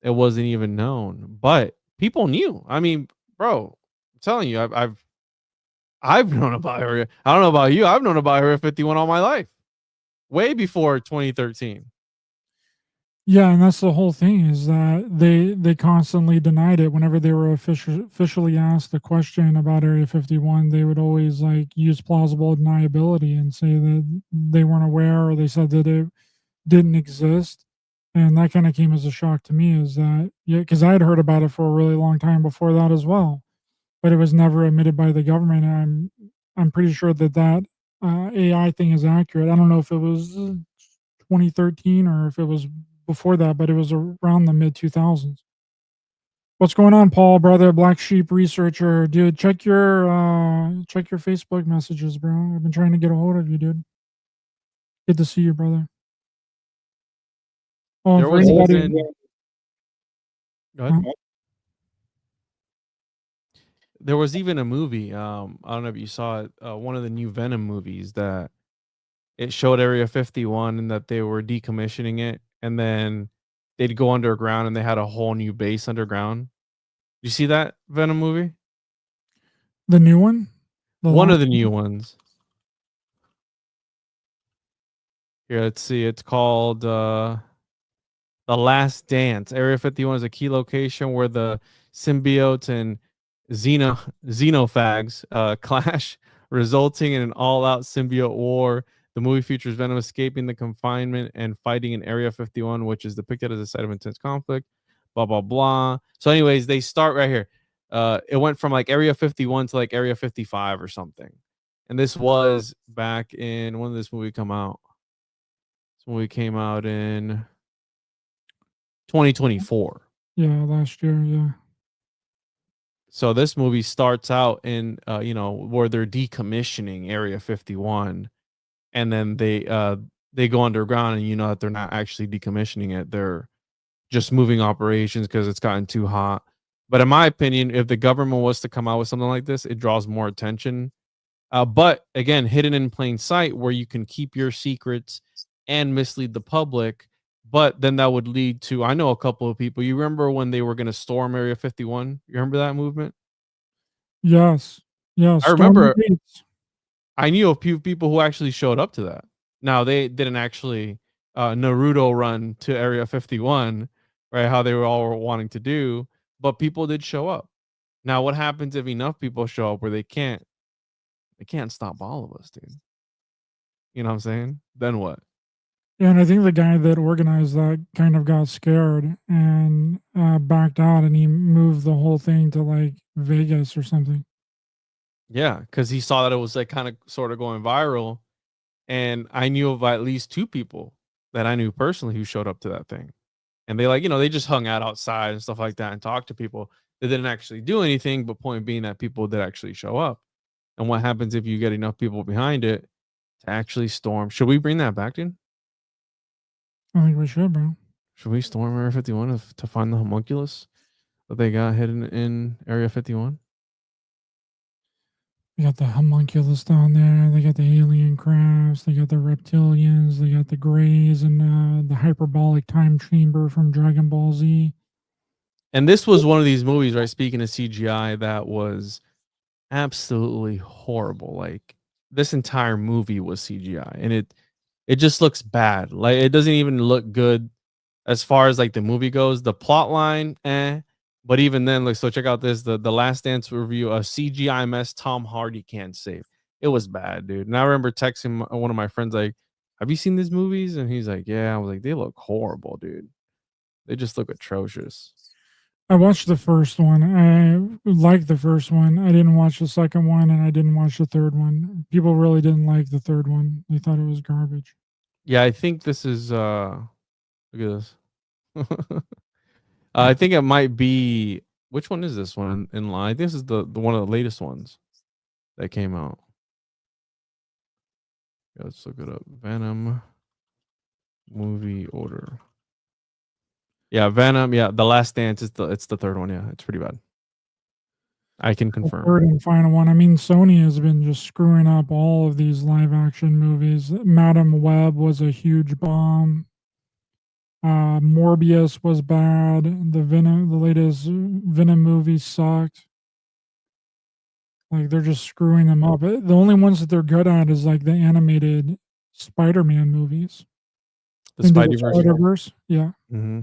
it wasn't even known, but people knew. I mean, bro, I'm telling you, I've known about Area. I don't know about you. I've known about Area 51 all my life, way before 2013. Yeah, and that's the whole thing is that they constantly denied it. Whenever they were officially asked the question about Area 51, they would always like use plausible deniability and say that they weren't aware, or they said that it didn't exist. And that kind of came as a shock to me, is that, yeah, because I had heard about it for a really long time before that as well, but it was never admitted by the government. And I'm pretty sure that AI thing is accurate. I don't know if it was 2013 or if it was before that, but it was around the mid 2000s. What's going on, Paul, brother? Black Sheep Researcher, dude. Check your Facebook messages, bro. I've been trying to get a hold of you, dude. Good to see you, brother. Oh, and There for was anybody, even, go ahead. Huh? There was even a movie. I don't know if you saw it. One of the new Venom movies that it showed Area 51 and that they were decommissioning it, and then they'd go underground and they had a whole new base underground. You see that Venom movie? the new one, One of the new ones. Here, let's see. It's called The Last Dance. Area 51 is a key location where the symbiotes and xenophags clash, resulting in an all-out symbiote war. The movie features Venom escaping the confinement and fighting in Area 51, which is depicted as a site of intense conflict. Blah, blah, blah. So anyways, they start right here. It went from like Area 51 to like Area 55 or something. And this was back in, when did this movie come out? This movie came out in 2024. Yeah, last year. Yeah. So this movie starts out in, where they're decommissioning Area 51. And then they go underground, and you know that they're not actually decommissioning it. They're just moving operations because it's gotten too hot. But in my opinion, if the government was to come out with something like this, it draws more attention. But again, hidden in plain sight, where you can keep your secrets and mislead the public. But then that would lead to, I know a couple of people. You remember when they were going to storm Area 51? You remember that movement? Yes. Yes. I Storm the remember gates. I knew a few people who actually showed up to that. Now they didn't actually Naruto run to Area 51, right? How they were all wanting to do, but people did show up. Now, what happens if enough people show up where they can't stop all of us, dude? You know what I'm saying? Then what? Yeah, and I think the guy that organized that kind of got scared and backed out, and he moved the whole thing to like Vegas or something. Yeah, because he saw that it was like kind of sort of going viral. And I knew of at least 2 people that I knew personally who showed up to that thing. And they like, they just hung out outside and stuff like that and talked to people. They didn't actually do anything, but point being that people did actually show up. And what happens if you get enough people behind it to actually storm? Should we bring that back, dude? I think we should, bro. Should we storm Area 51 to find the homunculus that they got hidden in Area 51? They got the homunculus down there. They got the alien crafts. They got the reptilians. They got the Greys and the hyperbolic time chamber from Dragon Ball Z. And this was one of these movies, right? Speaking of CGI, that was absolutely horrible. Like this entire movie was CGI, and it just looks bad. Like it doesn't even look good as far as like the movie goes. The plot line, but even then, like, so check out this, the Last Dance review, a CGI mess Tom Hardy can't save. It was bad, dude. And I remember texting one of my friends like, have you seen these movies? And he's like, yeah. I was like, they look horrible, dude. They just look atrocious. I watched the first one. I liked the first one. I didn't watch the second one, and I didn't watch the third one. People really didn't like the third one. They thought it was garbage. Yeah, I think this is look at this. I think it might be, which one is this one in line? This is the one of the latest ones that came out. Yeah, let's look it up. Venom movie order. Yeah, Venom. Yeah, The Last Dance is it's the third one. Yeah, it's pretty bad. I can confirm. The third and final one. I mean, Sony has been just screwing up all of these live action movies. Madam Web was a huge bomb. Morbius was bad. The latest Venom movie sucked. Like they're just screwing them up. The only ones that they're good at is like the animated Spider-Man movies. The Spider-Verse. Yeah. Mm-hmm.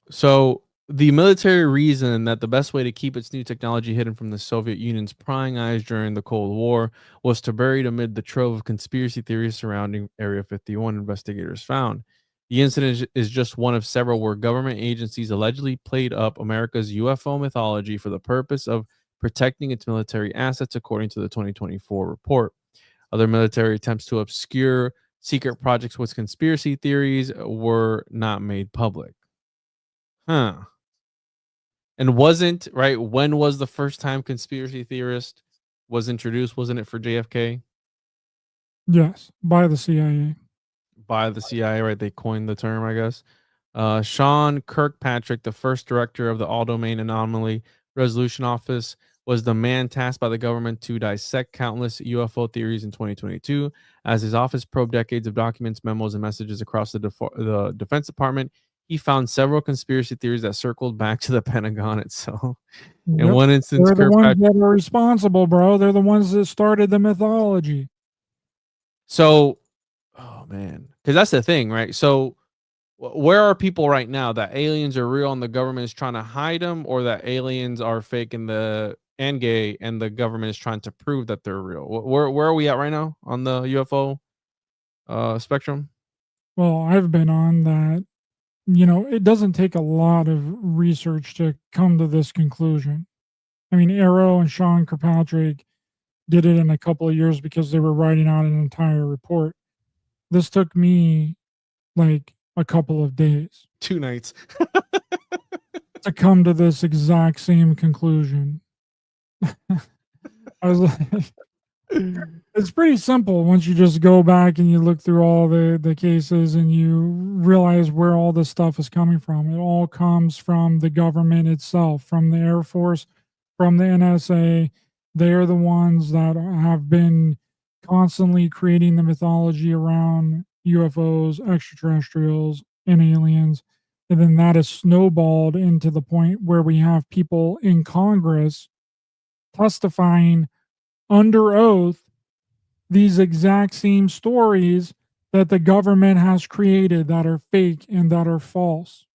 So the military reasoned that the best way to keep its new technology hidden from the Soviet Union's prying eyes during the Cold War was to bury it amid the trove of conspiracy theories surrounding Area 51, investigators found. The incident is just one of several where government agencies allegedly played up America's UFO mythology for the purpose of protecting its military assets, according to the 2024 report. Other military attempts to obscure secret projects with conspiracy theories were not made public. Huh. And wasn't, right, when was the first time conspiracy theorist was introduced? Wasn't it for JFK? Yes, by the CIA. By the CIA, right? They coined the term, I guess. Sean Kirkpatrick, the first director of the All-Domain Anomaly Resolution Office, was the man tasked by the government to dissect countless UFO theories in 2022. As his office probed decades of documents, memos, and messages across the Defense Department, he found several conspiracy theories that circled back to the Pentagon itself. In one instance, they're the ones that are responsible, bro. They're the ones that started the mythology. So, oh man, because that's the thing, right? So, where are people right now that aliens are real and the government is trying to hide them, or that aliens are fake and gay and the government is trying to prove that they're real? Where are we at right now on the UFO spectrum? Well, I've been on that. You know, it doesn't take a lot of research to come to this conclusion. I mean, Arrow and Sean Kirkpatrick did it in a couple of years because they were writing out an entire report. This took me like a couple of days. 2 nights. To come to this exact same conclusion. I was like, it's pretty simple once you just go back and you look through all the cases and you realize where all this stuff is coming from. It all comes from the government itself, from the Air Force, from the NSA. They're the ones that have been constantly creating the mythology around UFOs, extraterrestrials, and aliens. And then that is snowballed into the point where we have people in Congress testifying under oath these exact same stories that the government has created that are fake and that are false.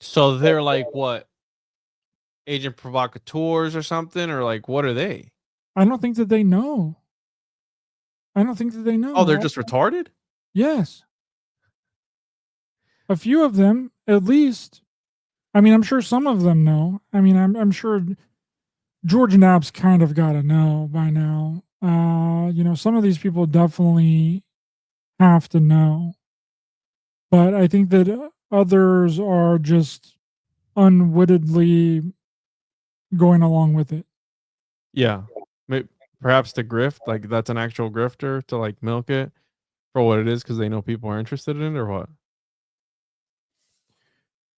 So they're like what? Agent provocateurs or something? Or like, what are they? I don't think that they know. I don't think that they know. Oh, they're just retarded? Yes. A few of them, at least. I mean, I'm sure some of them know. I mean, I'm sure George Knapp's kind of got to know by now. You know, some of these people definitely have to know. But I think that others are just unwittingly going along with it. Yeah. Perhaps the grift, like that's an actual grifter to like milk it for what it is because they know people are interested in it, or what?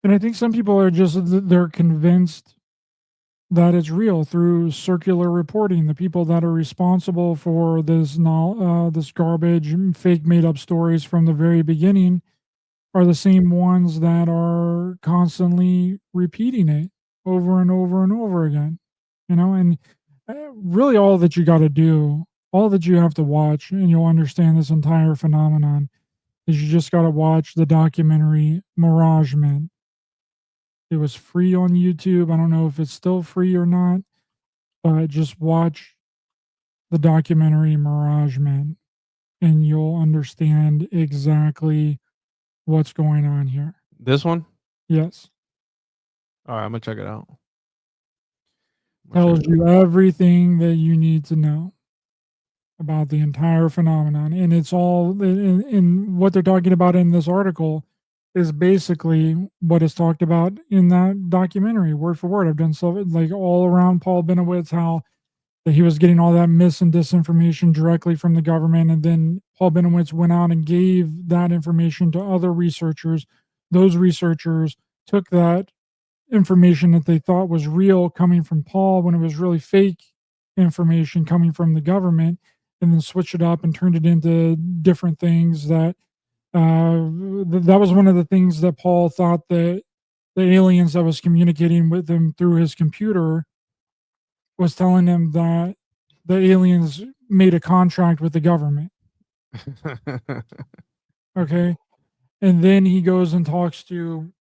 And I think some people are just, they're convinced that it's real through circular reporting. The people that are responsible for this this garbage and fake made up stories from the very beginning are the same ones that are constantly repeating it over and over and over again. You know, and really all that you got to do, all that you have to watch, and you'll understand this entire phenomenon, is you just got to watch the documentary Mirage Men. It was free on YouTube. I don't know if it's still free or not, but just watch the documentary Mirage Men and you'll understand exactly what's going on here. This one? Yes. All right, I'm gonna check it out. Tells you everything that you need to know about the entire phenomenon. And it's all in what they're talking about in this article is basically what is talked about in that documentary, word for word. I've done so like all around Paul Benowitz, how that he was getting all that mis and disinformation directly from the government. And then Paul Benowitz went out and gave that information to other researchers. Those researchers took that information that they thought was real coming from Paul when it was really fake information coming from the government, and then switched it up and turned it into different things that that was one of the things that Paul thought that the aliens that was communicating with him through his computer was telling him that the aliens made a contract with the government. Okay. And then he goes and talks to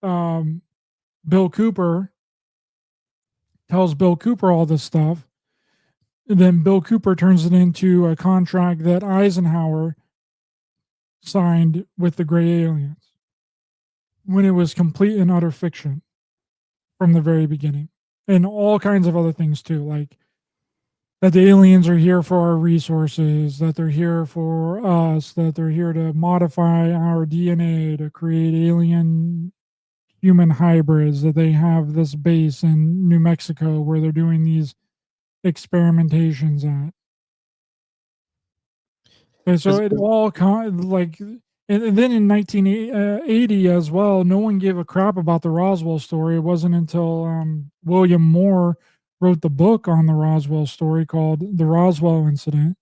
Bill Cooper, tells Bill Cooper all this stuff. And then Bill Cooper turns it into a contract that Eisenhower signed with the gray aliens when it was complete and utter fiction from the very beginning. And all kinds of other things too, like that the aliens are here for our resources, that they're here for us, that they're here to modify our DNA to create alien human hybrids, that they have this base in New Mexico where they're doing these experimentations at. And so it all like, and then in 1980 as well, no one gave a crap about the Roswell story. It wasn't until William Moore wrote the book on the Roswell story called The Roswell Incident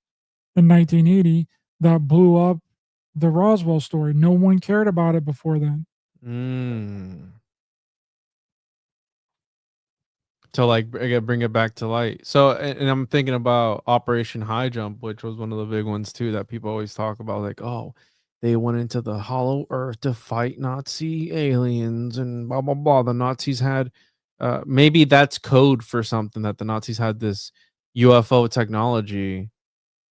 in 1980 that blew up the Roswell story. No one cared about it before then. To like bring it back to light. So, and I'm thinking about Operation High Jump, which was one of the big ones too that people always talk about. Like, oh, they went into the Hollow Earth to fight Nazi aliens and blah blah blah. The Nazis had, maybe that's code for something, that the Nazis had this UFO technology.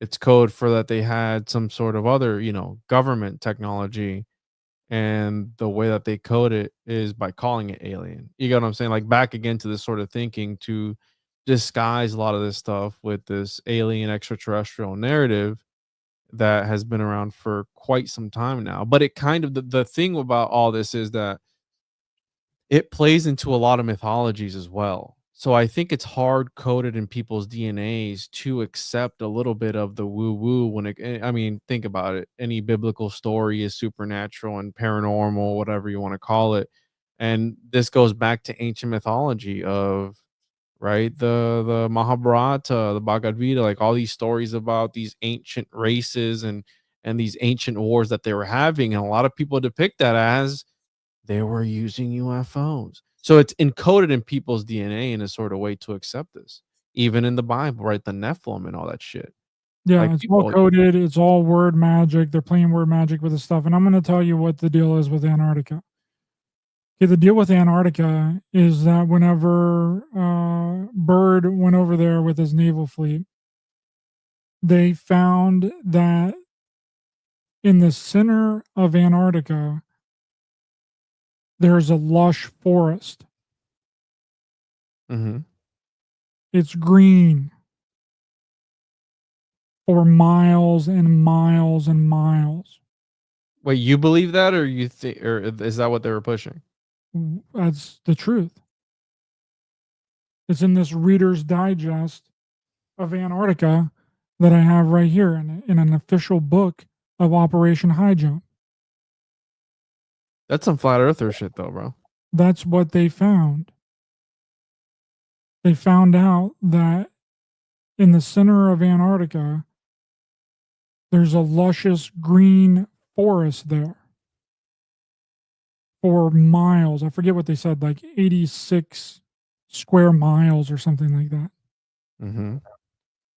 It's code for that they had some sort of other, you know, government technology. And the way that they code it is by calling it alien. You get what I'm saying? Like back again to this sort of thinking to disguise a lot of this stuff with this alien extraterrestrial narrative that has been around for quite some time now. But it kind of, the thing about all this is that it plays into a lot of mythologies as well. So I think it's hard coded in people's DNAs to accept a little bit of the woo woo when I mean, think about it. Any biblical story is supernatural and paranormal, whatever you want to call it. And this goes back to ancient mythology of right the Mahabharata, the Bhagavad Gita, like all these stories about these ancient races and these ancient wars that they were having. And a lot of people depict that as they were using UFOs. So it's encoded in people's DNA in a sort of way to accept this. Even in the Bible, right? The Nephilim and all that shit. Yeah, Like it's all people coded. It's all word magic. They're playing word magic with this stuff. And I'm going to tell you what the deal is with Antarctica. Okay, the deal with Antarctica is that whenever Byrd went over there with his naval fleet, they found that in the center of Antarctica, there's a lush forest. Mhm. It's green for miles and miles and miles. Wait, you believe that or you think or is that what they were pushing? That's the truth. It's in this Reader's Digest of Antarctica that I have right here in an official book of Operation High Jump. That's some flat earther shit though, bro. That's what they found. They found out that in the center of Antarctica, there's a luscious green forest there for miles. I forget what they said, like 86 square miles or something like that. Mhm.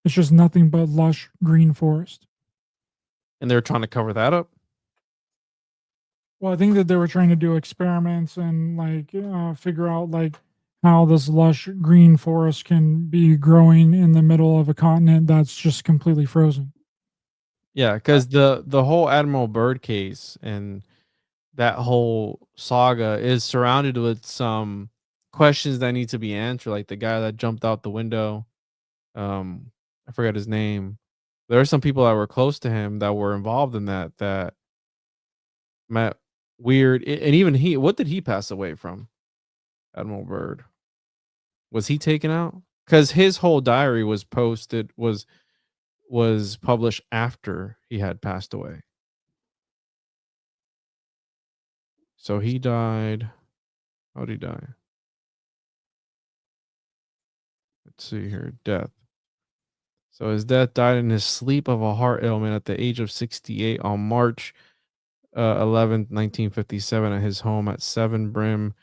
It's just nothing but lush green forest. And they were trying to cover that up? Well, I think that they were trying to do experiments and like figure out like how this lush green forest can be growing in the middle of a continent that's just completely frozen. Yeah, cuz the whole Admiral Byrd case and that whole saga is surrounded with some questions that need to be answered, like the guy that jumped out the window. I forgot his name. There are some people that were close to him that were involved in that met weird and even he what did he pass away from? Admiral Byrd. Was he taken out? Because his whole diary was published after he had passed away. So he died. How did he die? Let's see here. Death. So his death died in his sleep of a heart ailment at the age of 68 on March 11th, 1957 at his home at 7 Brim,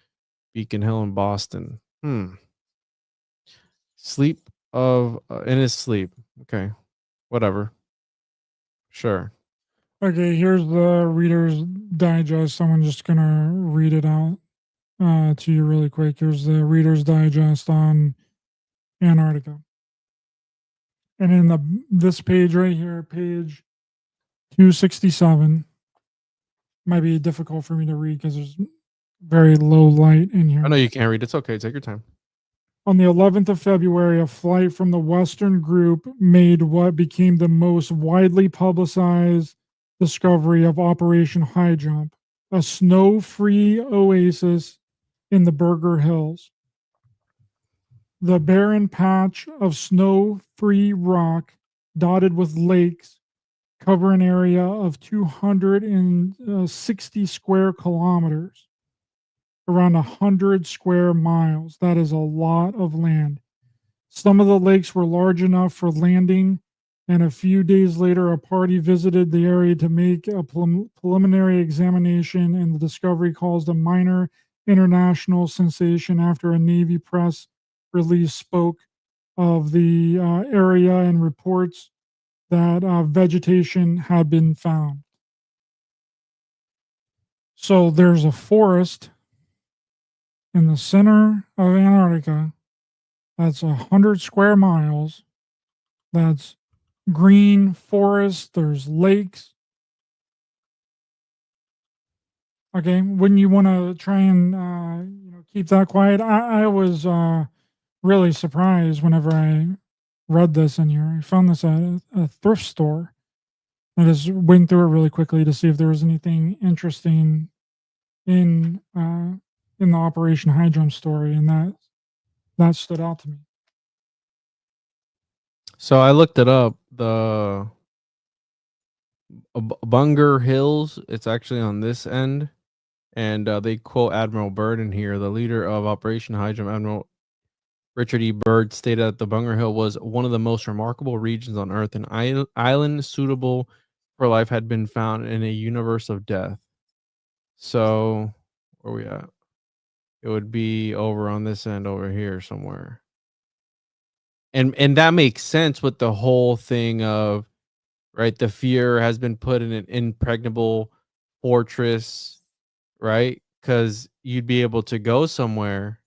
Beacon Hill in Boston. Sleep of in his sleep. Okay. Whatever. Sure. Okay, here's the Reader's Digest. I'm just gonna read it out to you really quick. Here's the Reader's Digest on Antarctica. And in this page right here, page 267, might be difficult for me to read because there's very low light in here. I know you can't read. It's okay. Take your time. On the 11th of February, a flight from the Western Group made what became the most widely publicized discovery of Operation High Jump, a snow-free oasis in the Burger Hills. The barren patch of snow-free rock dotted with lakes cover an area of 260 square kilometers, around 100 square miles. That is a lot of land. Some of the lakes were large enough for landing, and a few days later, a party visited the area to make a preliminary examination, and the discovery caused a minor international sensation after a Navy press release spoke of the area and reports that vegetation had been found. So there's a forest in the center of Antarctica that's 100 square miles. That's green forest. There's lakes. Okay, wouldn't you want to try and keep that quiet? I was really surprised whenever I read this in here. I found this at a thrift store. I just went through it really quickly to see if there was anything interesting in the Operation High Jump story, and that stood out to me. So I looked it up. The Bunger Hills, it's actually on this end. And they quote Admiral Byrd in here. The leader of Operation High Jump, Admiral Richard E. Byrd, stated that the Bunger Hill was one of the most remarkable regions on Earth. An island suitable for life had been found in a universe of death. So, where we at? It would be over on this end over here somewhere. And that makes sense with the whole thing of, right, the fear has been put in an impregnable fortress, right? Because you'd be able to go somewhere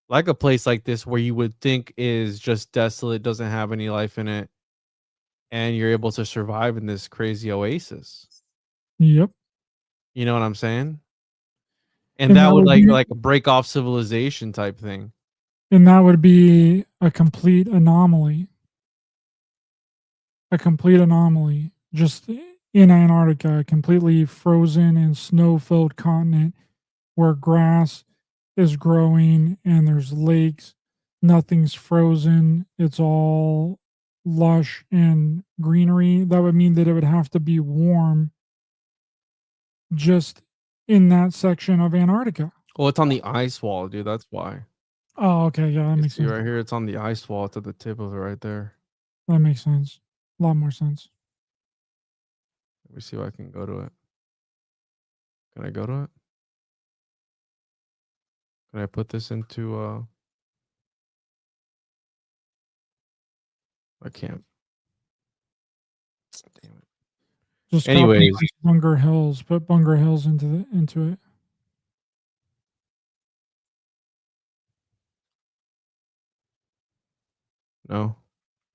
like a place like this where you would think is just desolate, doesn't have any life in it, and you're able to survive in this crazy oasis. Yep. You know what I'm saying? And And that that would would be- like a break off civilization type thing. And that would be a complete anomaly. A complete anomaly. Just in Antarctica, a completely frozen and snow-filled continent where grass is growing and there's lakes. Nothing's frozen. It's all lush and greenery. That would mean that it would have to be warm just in that section of Antarctica. Well, it's on the ice wall, dude. That's why. Oh, okay. Yeah, that You makes see sense. right here, it's on the ice wall. It's at the tip of it right there. That makes sense. A lot more sense. Let me see if I can go to it. Can I go to it? Can I put this into I can't. Damn it. Just copy Anyways. Bunger Hills. Put Bunger Hills into it. No.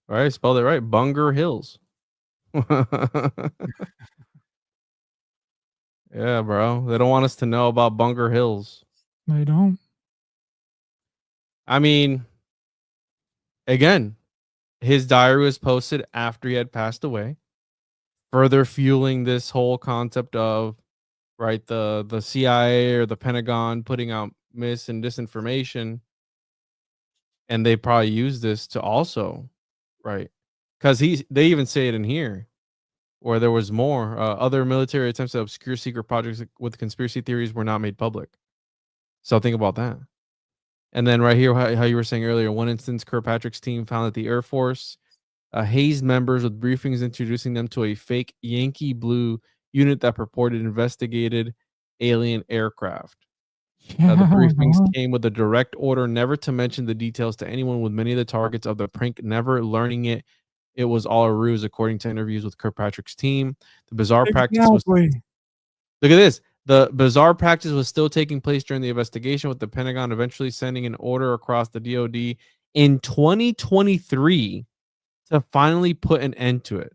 All right, spelled it right. Bunger Hills. Yeah, bro. They don't want us to know about Bunger Hills. They don't. I mean, again, his diary was posted after he had passed away, further fueling this whole concept of, right, the CIA or the Pentagon putting out mis and disinformation, and they probably use this to also, right, because they even say it in here where there was more other military attempts to obscure secret projects with conspiracy theories were not made public. So think about that. And then right here, how you were saying earlier, one instance, Kirkpatrick's team found that the Air Force hazed members with briefings introducing them to a fake Yankee Blue unit that purported investigated alien aircraft. Yeah, The briefings no. came with a direct order never to mention the details to anyone, with many of the targets of the prank never learning it was all a ruse, according to interviews with Kirkpatrick's team. The bizarre practice was... Exactly. Look at this. The bizarre practice was still taking place during the investigation, with the Pentagon eventually sending an order across the DoD in 2023 to finally put an end to it.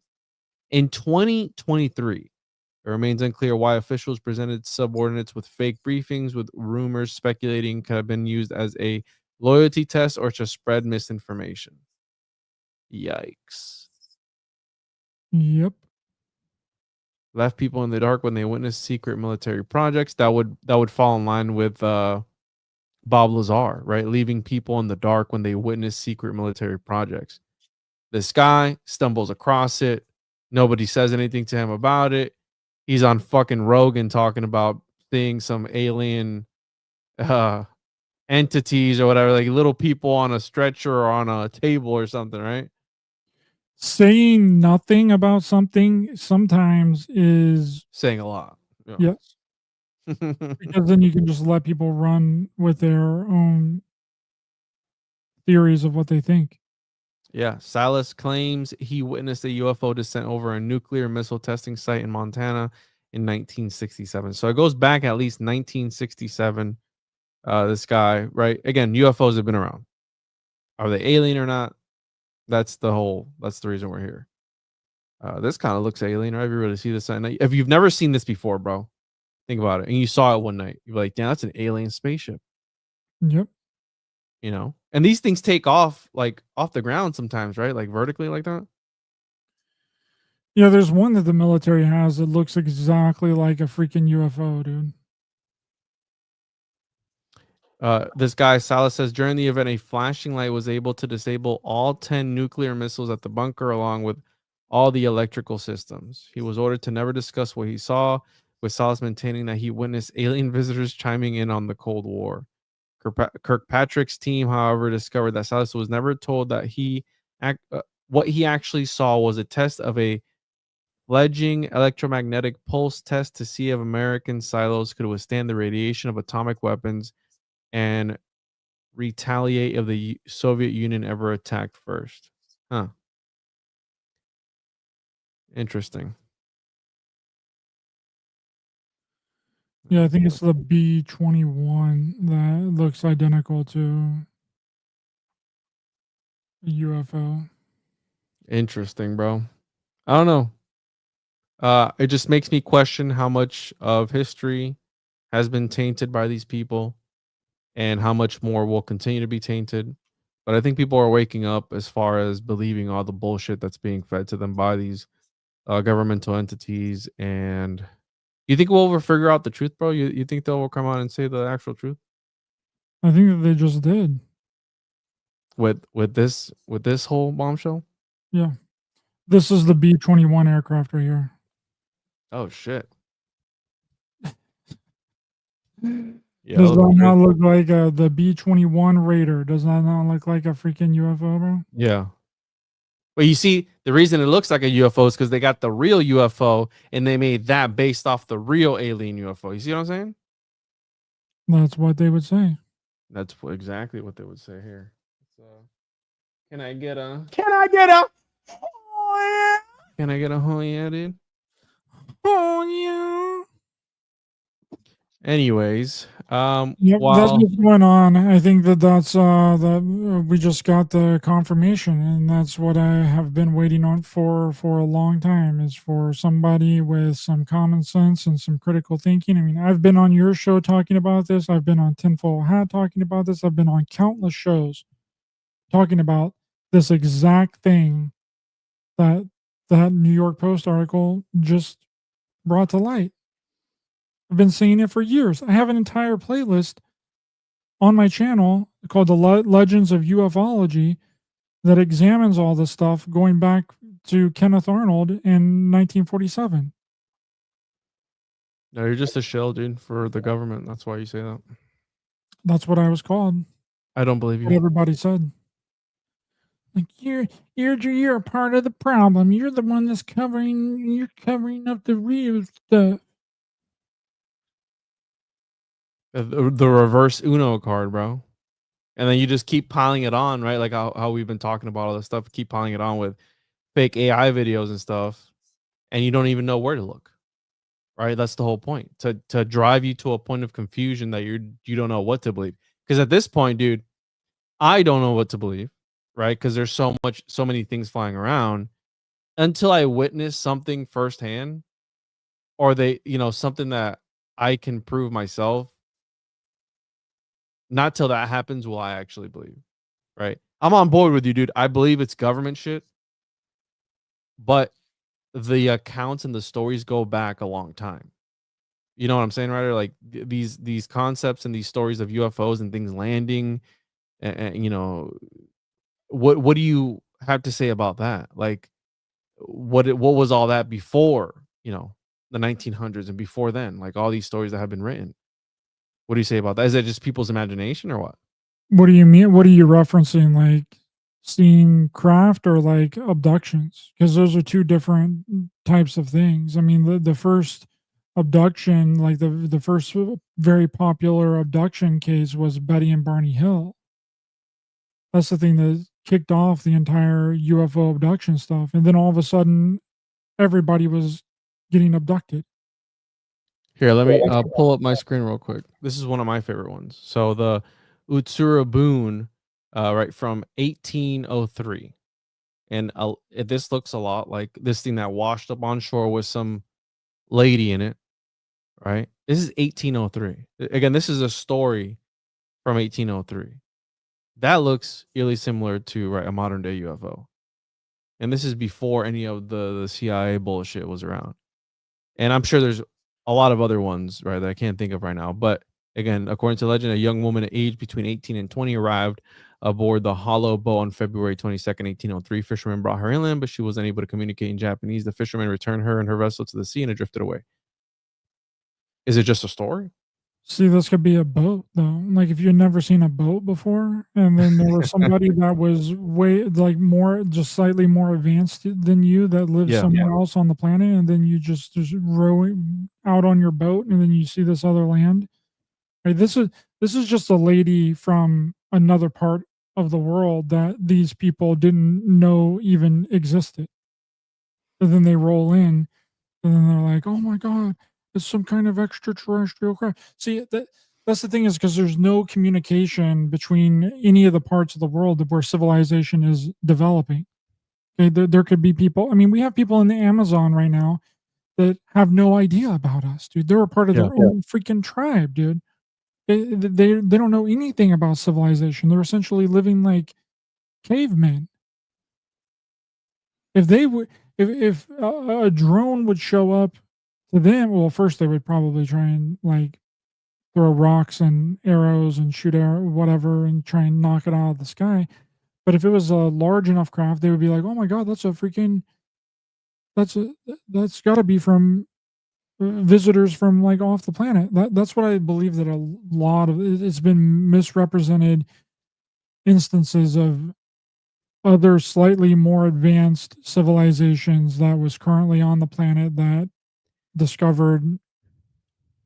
In 2023, it remains unclear why officials presented subordinates with fake briefings, with rumors speculating could have been used as a loyalty test or to spread misinformation. Yikes. Yep. Left people in the dark when they witnessed secret military projects. That would fall in line with Bob Lazar, right? Leaving people in the dark when they witness secret military projects. This guy stumbles across it. Nobody says anything to him about it. He's on fucking Rogan talking about seeing some alien entities or whatever, like little people on a stretcher or on a table or something, right? Saying nothing about something sometimes is Saying a lot. Yeah. yes. Because then you can just let people run with their own theories of what they think. Yeah, Salas claims he witnessed a UFO descent over a nuclear missile testing site in Montana in 1967. So it goes back at least 1967. This guy, right? Again, UFOs have been around. Are they alien or not? That's the reason we're here. This kind of looks alien, right? If you really see this at night. If you've never seen this before, bro, think about it. And you saw it one night, you're like, damn, that's an alien spaceship. Yep. You know, and these things take off like off the ground sometimes, right? Like vertically like that. Yeah, there's one that the military has that looks exactly like a freaking UFO, dude. This guy Salas says during the event, a flashing light was able to disable all 10 nuclear missiles at the bunker, along with all the electrical systems. He was ordered to never discuss what he saw, with Salas maintaining that he witnessed alien visitors chiming in on the Cold War. Kirkpatrick's team, however, discovered that Salas was never told that what he actually saw was a test of a fledgling electromagnetic pulse test to see if American silos could withstand the radiation of atomic weapons and retaliate if the Soviet Union ever attacked first. Huh. Interesting. Yeah, I think it's the B-21 that looks identical to a UFO. Interesting, bro. I don't know. It just makes me question how much of history has been tainted by these people and how much more will continue to be tainted. But I think people are waking up as far as believing all the bullshit that's being fed to them by these governmental entities. And you think we'll ever figure out the truth, bro? You think they'll come out and say the actual truth I think that they just did. with this whole bombshell? Yeah. This is the B-21 aircraft right here. Oh shit! Yeah, Does that that looks not crazy. look like the B-21 Raider? Does that not look like a freaking UFO, bro? Yeah. But you see, the reason it looks like a UFO is because they got the real UFO and they made that based off the real alien UFO. You see what I'm saying? That's what they would say. That's exactly what they would say here. So, can I get a? Oh yeah, dude? Oh, yeah. Anyways, Yep, that's while what's going on. I think that's we just got the confirmation, and that's what I have been waiting on for a long time, is for somebody with some common sense and some critical thinking. I mean, I've been on your show talking about this. I've been on Tinfoil Hat talking about this. I've been on countless shows talking about this exact thing that New York Post article just brought to light. I've been saying it for years. I have an entire playlist on my channel called the Legends of UFOlogy that examines all this stuff going back to Kenneth Arnold in 1947. no, you're just a shell, dude, for the government. That's why you say that. That's what I was called. I don't believe What you. everybody said. Like you're a part of the problem. You're the one that's covering up the real stuff. The reverse Uno card, bro. And then you just keep piling it on, right? Like how we've been talking about all this stuff, keep piling it on with fake AI videos and stuff, and you don't even know where to look. Right? That's the whole point. To drive you to a point of confusion that you don't know what to believe. Because at this point, dude, I don't know what to believe, right? Because there's so many things flying around until I witness something firsthand, or something that I can prove myself. Not till that happens will I actually believe, right? I'm on board with you, dude. I believe it's government shit, but the accounts and the stories go back a long time. You know what I'm saying, right? Or like these concepts and these stories of UFOs and things landing, and what do you have to say about that? Like, what was all that before, the 1900s and before then? Like all these stories that have been written. What do you say about that? Is it just people's imagination or what? What do you mean? What are you referencing? Like seeing craft or like abductions? Because those are two different types of things. I mean, the first abduction, like the first very popular abduction case was Betty and Barney Hill. That's the thing that kicked off the entire UFO abduction stuff. And then all of a sudden, everybody was getting abducted. Here, let me pull up my screen real quick. This is one of my favorite ones. So the Utsura Boon, right from 1803, and this looks a lot like this thing that washed up on shore with some lady in it, right? This is 1803. Again, this is a story from 1803. That looks eerily similar to a modern day UFO, and this is before any of the CIA bullshit was around. And I'm sure there's a lot of other ones, right, that I can't think of right now. But Again, according to legend, a young woman aged between 18 and 20 arrived aboard the hollow boat on February 22nd, 1803. Fishermen brought her inland, but she was unable to communicate in Japanese. The fishermen returned her and her vessel to the sea, and it drifted away. Is it just a story? See, this could be a boat though. Like if you've never seen a boat before, and then there was somebody that was way like more, just slightly more advanced than you that lives Yeah. somewhere else on the planet, and then you just rowing out on your boat, and then you see this other land. Right? This is just a lady from another part of the world that these people didn't know even existed. And then they roll in, and then they're like, "Oh my god, it's some kind of extraterrestrial craft." See, that's the thing, is because there's no communication between any of the parts of the world where civilization is developing. Okay, there could be people. I mean, we have people in the Amazon right now that have no idea about us, dude. They're a part of Yeah. their own freaking tribe, dude. They don't know anything about civilization. They're essentially living like cavemen. If they would, if a drone would show up to them, well, first they would probably try and like throw rocks and arrows and shoot arrow whatever and try and knock it out of the sky. But if it was a large enough craft, they would be like, "Oh my god, that's a freaking that's got to be from visitors from like off the planet." That's what I believe, that a lot of it's been misrepresented instances of other slightly more advanced civilizations that was currently on the planet that discovered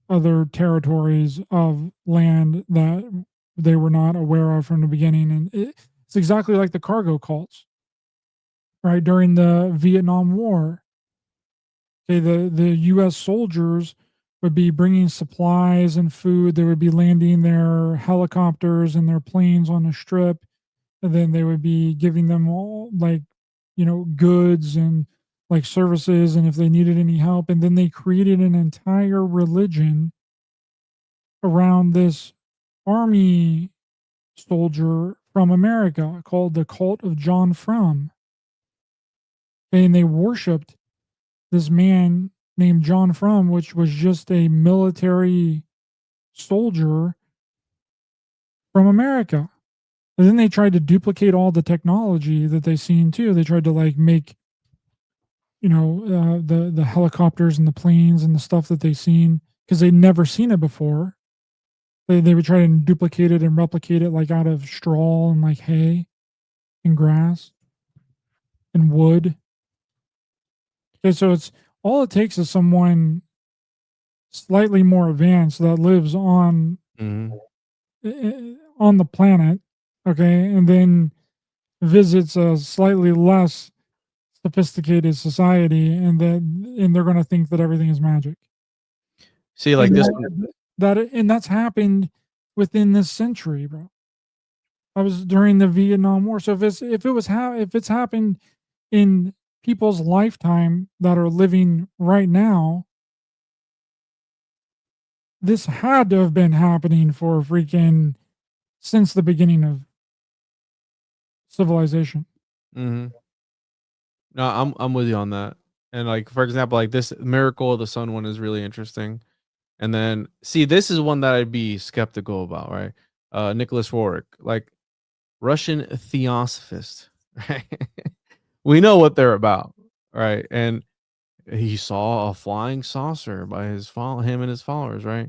other territories of land that they were not aware of from the beginning. And it's exactly like the cargo cults, right? During the Vietnam War, okay, the U.S. soldiers would be bringing supplies and food. They would be landing their helicopters and their planes on the strip, and then they would be giving them all like, goods and like services, and if they needed any help. And then they created an entire religion around this army soldier from America called the Cult of John Frum. And they worshipped this man named John Frum, which was just a military soldier from America. And then they tried to duplicate all the technology that they seen too. They tried to like make, the helicopters and the planes and the stuff that they seen, because they'd never seen it before. They would try and duplicate it and replicate it like out of straw and like hay and grass and wood. Okay, so it's all it takes is someone slightly more advanced that lives on on the planet, okay, and then visits a slightly less sophisticated society, and they're going to think that everything is magic. See, like And this. that's happened within this century, bro. I was during the Vietnam War. So if it's happened in people's lifetime that are living right now, this had to have been happening for freaking since the beginning of civilization. No, I'm with you on that. And like, for example, like this Miracle of the Sun one is really interesting. And then see, this is one that I'd be skeptical about, right? Nicholas Warwick, like Russian theosophist, right? We know what they're about, right? And he saw a flying saucer by him and his followers, right?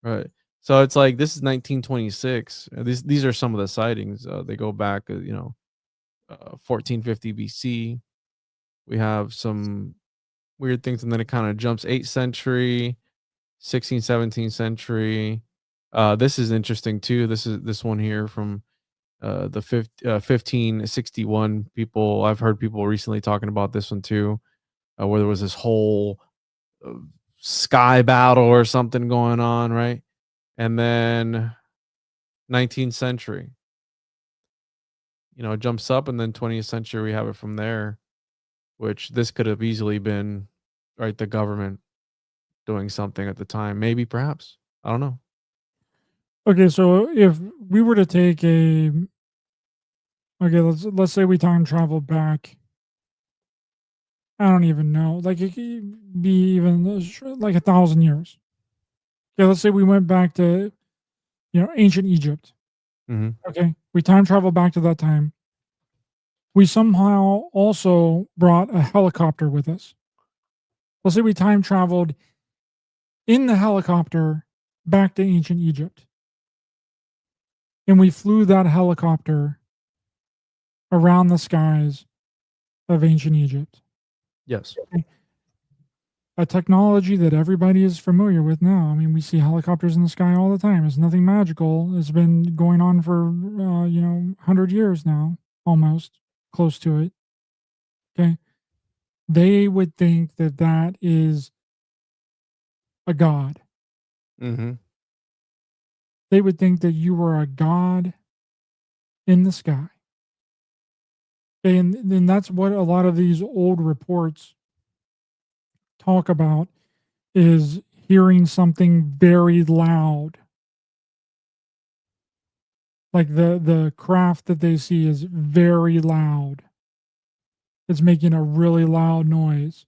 Right. So it's like this is 1926. These are some of the sightings. They go back, 1450 BC. We have some weird things, and then it kind of jumps 8th century, 16th, 17th century. This is interesting too. This one here from the 1561. People, I've heard people recently talking about this one too, where there was this whole sky battle or something going on, right? And then 19th century, it jumps up, and then 20th century we have it from there, which this could have easily been, right, the government doing something at the time, maybe, perhaps, I don't know. Okay, so if we were to take let's say we time travel back, I don't even know, like it could be even like 1,000 years. Okay, let's say we went back to ancient Egypt. Mhm. Okay. We time travel back to that time. We somehow also brought a helicopter with us. Let's say we time traveled in the helicopter back to ancient Egypt. And we flew that helicopter around the skies of ancient Egypt. Yes. A technology that everybody is familiar with now. I mean, we see helicopters in the sky all the time. It's nothing magical. It's been going on for 100 years now, almost close to it. Okay, they would think that that is a god. Mhm. They would think that you were a god in the sky. And then that's what a lot of these old reports talk about, is hearing something very loud. Like the craft that they see is very loud. It's making a really loud noise.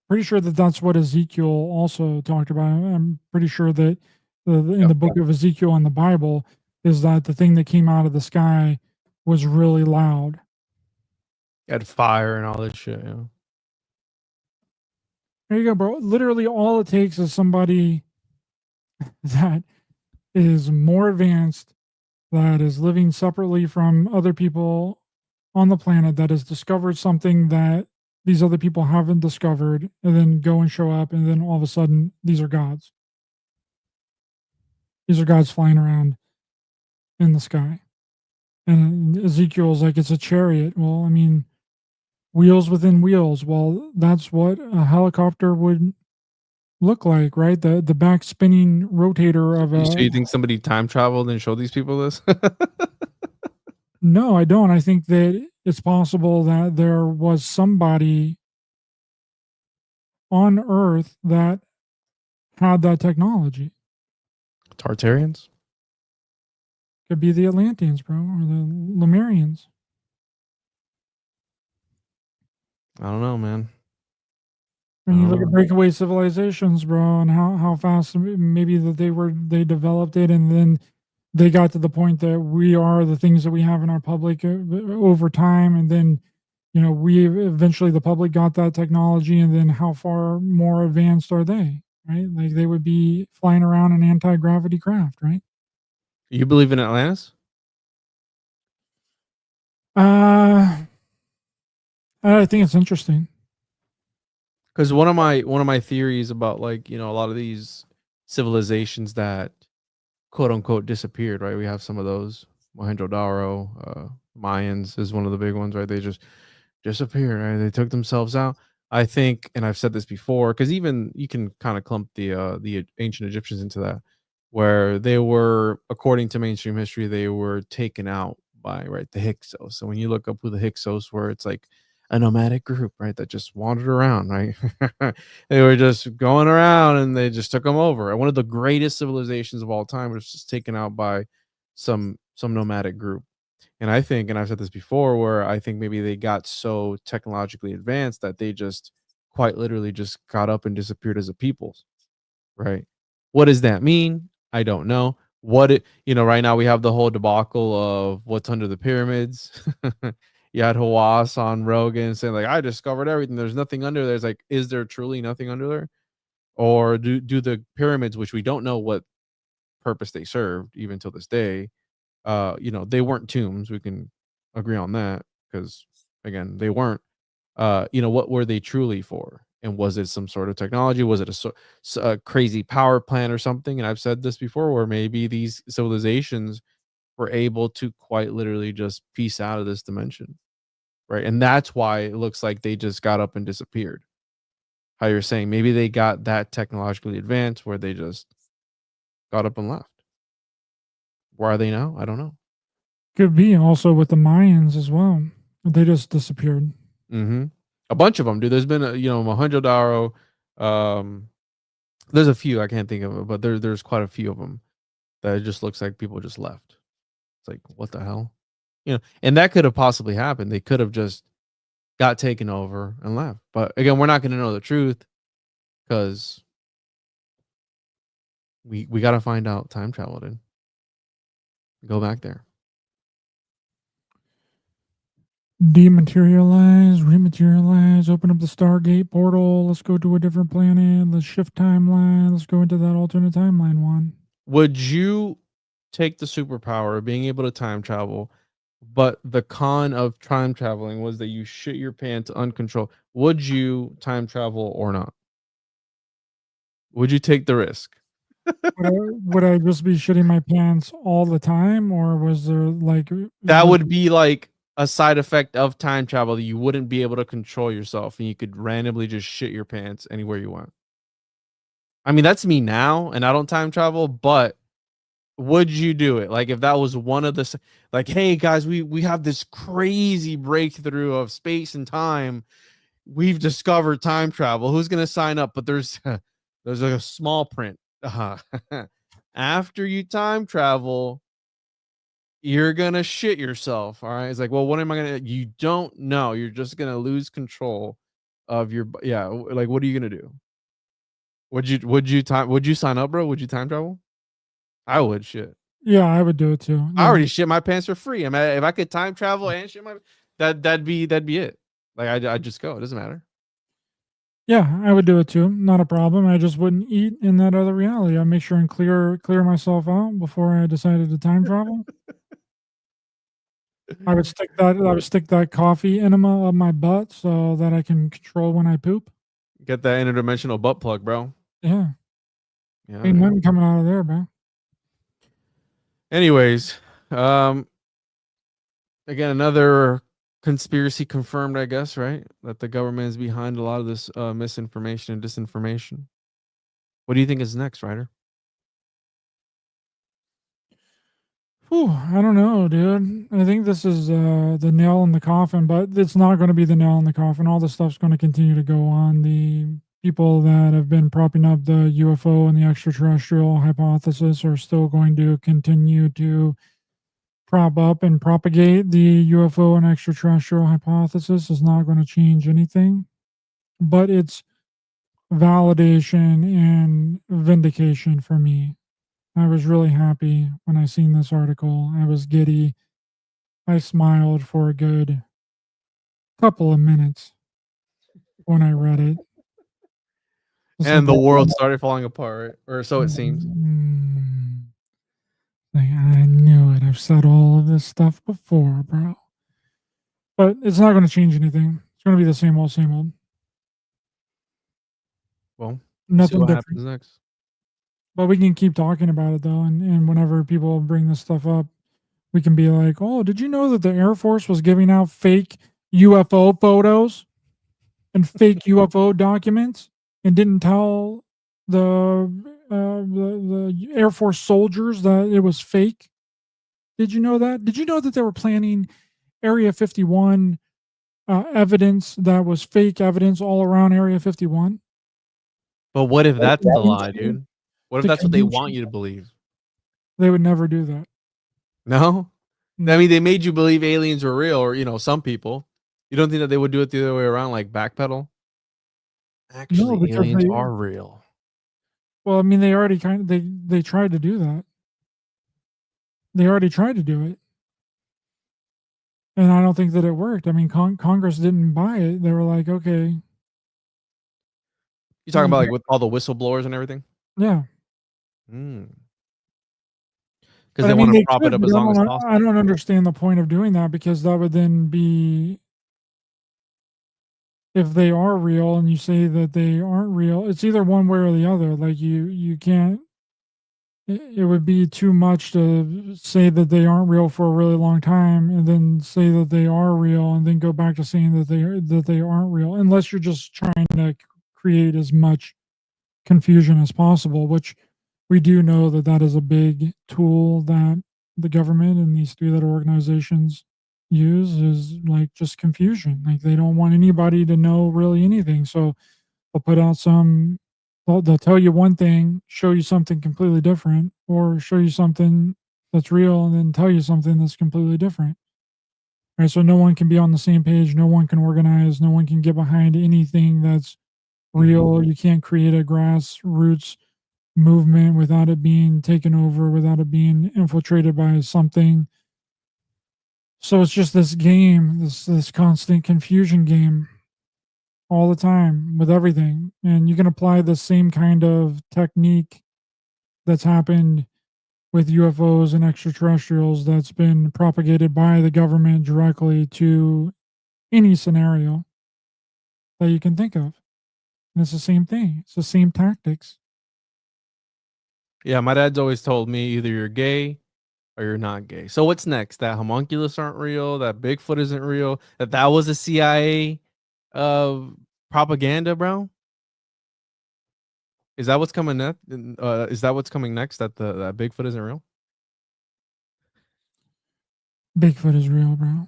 Pretty sure that that's what Ezekiel also talked about. I'm pretty sure that in Yep. the book of Ezekiel in the Bible is that the thing that came out of the sky was really loud. Had fire and all this shit. There you go, bro. Literally, all it takes is somebody that is more advanced, that is living separately from other people on the planet, that has discovered something that these other people haven't discovered, and then go and show up, and then all of a sudden, these are gods. These are gods flying around in the sky. And Ezekiel's like, it's a chariot. Well, I mean, wheels within wheels. Well, that's what a helicopter would look like, right? The back spinning rotator of So you a. think somebody time traveled and showed these people this? No, I don't. I think that it's possible that there was somebody on Earth that had that technology. Tartarians? Could be the Atlanteans, bro, or the Lemurians. I don't know, man. When you I look don't at know. breakaway civilizations, bro, and how fast maybe that they developed it, and then they got to the point that we are the things that we have in our public over time, and then we eventually, the public got that technology, and then how far more advanced are they, right? Like they would be flying around in anti-gravity craft, right? You believe in Atlantis? I think it's interesting. Because one of my theories about, like, a lot of these civilizations that quote unquote disappeared, right? We have some of those. Mohenjo-daro, Mayans is one of the big ones, right? They just disappeared, right? They took themselves out. I think, and I've said this before, because even you can kind of clump the ancient Egyptians into that, where they were, according to mainstream history, they were taken out by, right, the Hyksos. So when you look up who the Hyksos were, it's like a nomadic group, right, that just wandered around, right? They were just going around and they just took them over. And one of the greatest civilizations of all time was just taken out by some nomadic group. And I think, and I've said this before, where I think maybe they got so technologically advanced that they just quite literally just got up and disappeared as a people, right? What does that mean? I don't know. Right now we have the whole debacle of what's under the pyramids. You had Hawass on Rogan saying, like, I discovered everything. There's nothing under there. It's like, is there truly nothing under there? Or do the pyramids, which we don't know what purpose they served even till this day, they weren't tombs. We can agree on that, because again, they weren't. What were they truly for? And was it some sort of technology? Was it a crazy power plant or something? And I've said this before, where maybe these civilizations were able to quite literally just piece out of this dimension, right? And that's why it looks like they just got up and disappeared. How you're saying maybe they got that technologically advanced where they just got up and left. Where are they now? I don't know. Could be also with the Mayans as well. They just disappeared. Mm-hmm. A bunch of them, dude. There's been Mohenjo-daro. There's a few I can't think of it, but there's quite a few of them that it just looks like people just left. It's like, what the hell, And that could have possibly happened. They could have just got taken over and left. But again, we're not going to know the truth, because we got to find out time travel, dude. Go back there. Dematerialize, rematerialize, open up the Stargate portal. Let's go to a different planet. Let's shift timeline. Let's go into that alternate timeline one. Would you take the superpower of being able to time travel, but the con of time traveling was that you shit your pants uncontrolled? Would you time travel or not? Would you take the risk? Would I just be shitting my pants all the time, or was there like That would be like a side effect of time travel that you wouldn't be able to control yourself and you could randomly just shit your pants anywhere you want. I mean, that's me now, and I don't time travel, but would you do it? Like if that was one of the like, hey guys, we have this crazy breakthrough of space and time. We've discovered time travel. Who's gonna sign up? But there's like a small print. After you time travel, you're gonna shit yourself. All right. It's like, well, what am I gonna? You don't know. You're just gonna lose control of your. Yeah. Like, what are you gonna do? Would you sign up, bro? Would you time travel? I would. Shit. Yeah, I would do it too. I already shit my pants for free. I mean, if I could time travel and shit my that'd be it. Like I'd just go. It doesn't matter. Yeah, I would do it too. Not a problem. I just wouldn't eat in that other reality. I'd make sure and clear myself out before I decided to time travel. I would stick that coffee enema up my butt so that I can control when I poop. Get that interdimensional butt plug, bro. Yeah. Yeah. Ain't nothing coming out of there, bro. Anyways, again, another conspiracy confirmed, I guess, right? That the government is behind a lot of this misinformation and disinformation. What do you think is next, Ryder? Whew, I don't know, dude. I think this is the nail in the coffin, but it's not going to be the nail in the coffin. All this stuff's going to continue to go on. The people that have been propping up the UFO and the extraterrestrial hypothesis are still going to continue to prop up and propagate the UFO and extraterrestrial hypothesis. Is not going to change anything, but it's validation and vindication for me. I was really happy when I seen this article. I was giddy. I smiled for a good couple of minutes when I read it. And the world started falling apart, right? Or so it seems. Like, I knew it. I've said all of this stuff before, bro. But it's not going to change anything. It's going to be the same old, same old. Well, nothing see what different. happens next. But we can keep talking about it though, and whenever people bring this stuff up, we can be like, "Oh, did you know that the Air Force was giving out fake UFO photos and fake UFO documents and didn't tell the Air Force soldiers that it was fake?" Did you know that? Did you know that they were planning Area 51 evidence that was fake evidence all around Area 51? But what if that's the lie, dude? What if that's what they want you to believe? They would never do that. No? I mean, they made you believe aliens were real, or, some people. You don't think that they would do it the other way around, like backpedal? Actually, aliens are real. Well, I mean, they already they tried to do that. They already tried to do it. And I don't think that it worked. I mean, Congress didn't buy it. They were like, okay. You talking about like with all the whistleblowers and everything? Yeah. Because they want to prop it up as long as possible. I don't understand the point of doing that, because that would then be, if they are real and you say that they aren't real, it's either one way or the other. Like you can't, it would be too much to say that they aren't real for a really long time and then say that they are real and then go back to saying that they aren't real, unless you're just trying to create as much confusion as possible, which we do know that that is a big tool that the government and these three little organizations use, is like just confusion. Like they don't want anybody to know really anything. So they'll put out they'll tell you one thing, show you something completely different, or show you something that's real and then tell you something that's completely different. Right? So no one can be on the same page. No one can organize. No one can get behind anything that's real. You can't create a grassroots movement, without it being taken over, without it being infiltrated by something. So it's just this game, this constant confusion game all the time with everything. And you can apply the same kind of technique that's happened with UFOs and extraterrestrials that's been propagated by the government directly to any scenario that you can think of. And it's the same thing. It's the same tactics. Yeah, my dad's always told me either you're gay or you're not gay. So what's next? That homunculus aren't real, that Bigfoot isn't real, that was a CIA propaganda, bro? Is that what's coming next? Is that what's coming next? That that Bigfoot isn't real? Bigfoot is real, bro.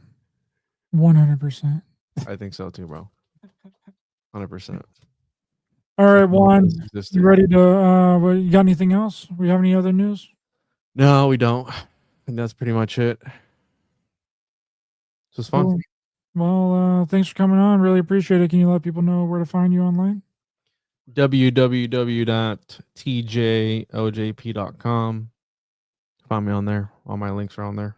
100%. I think so too, bro. 100%. All right, Juan, you Existed. ready to, you got anything else? We have any other news? No, we don't. And that's pretty much it. This was fun. Cool. Well, thanks for coming on. Really appreciate it. Can you let people know where to find you online? www.tjojp.com. Find me on there. All my links are on there.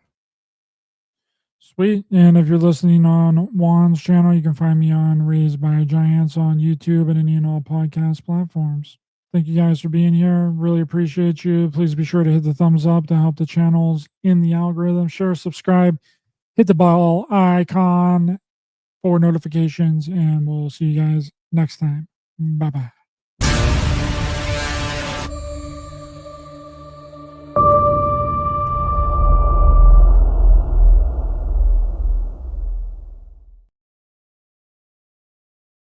Sweet. And if you're listening on Juan's channel, you can find me on Raised by Giants on YouTube and any and all podcast platforms. Thank you guys for being here. Really appreciate you. Please be sure to hit the thumbs up to help the channels in the algorithm. Share, subscribe, hit the bell icon for notifications, and we'll see you guys next time. Bye-bye.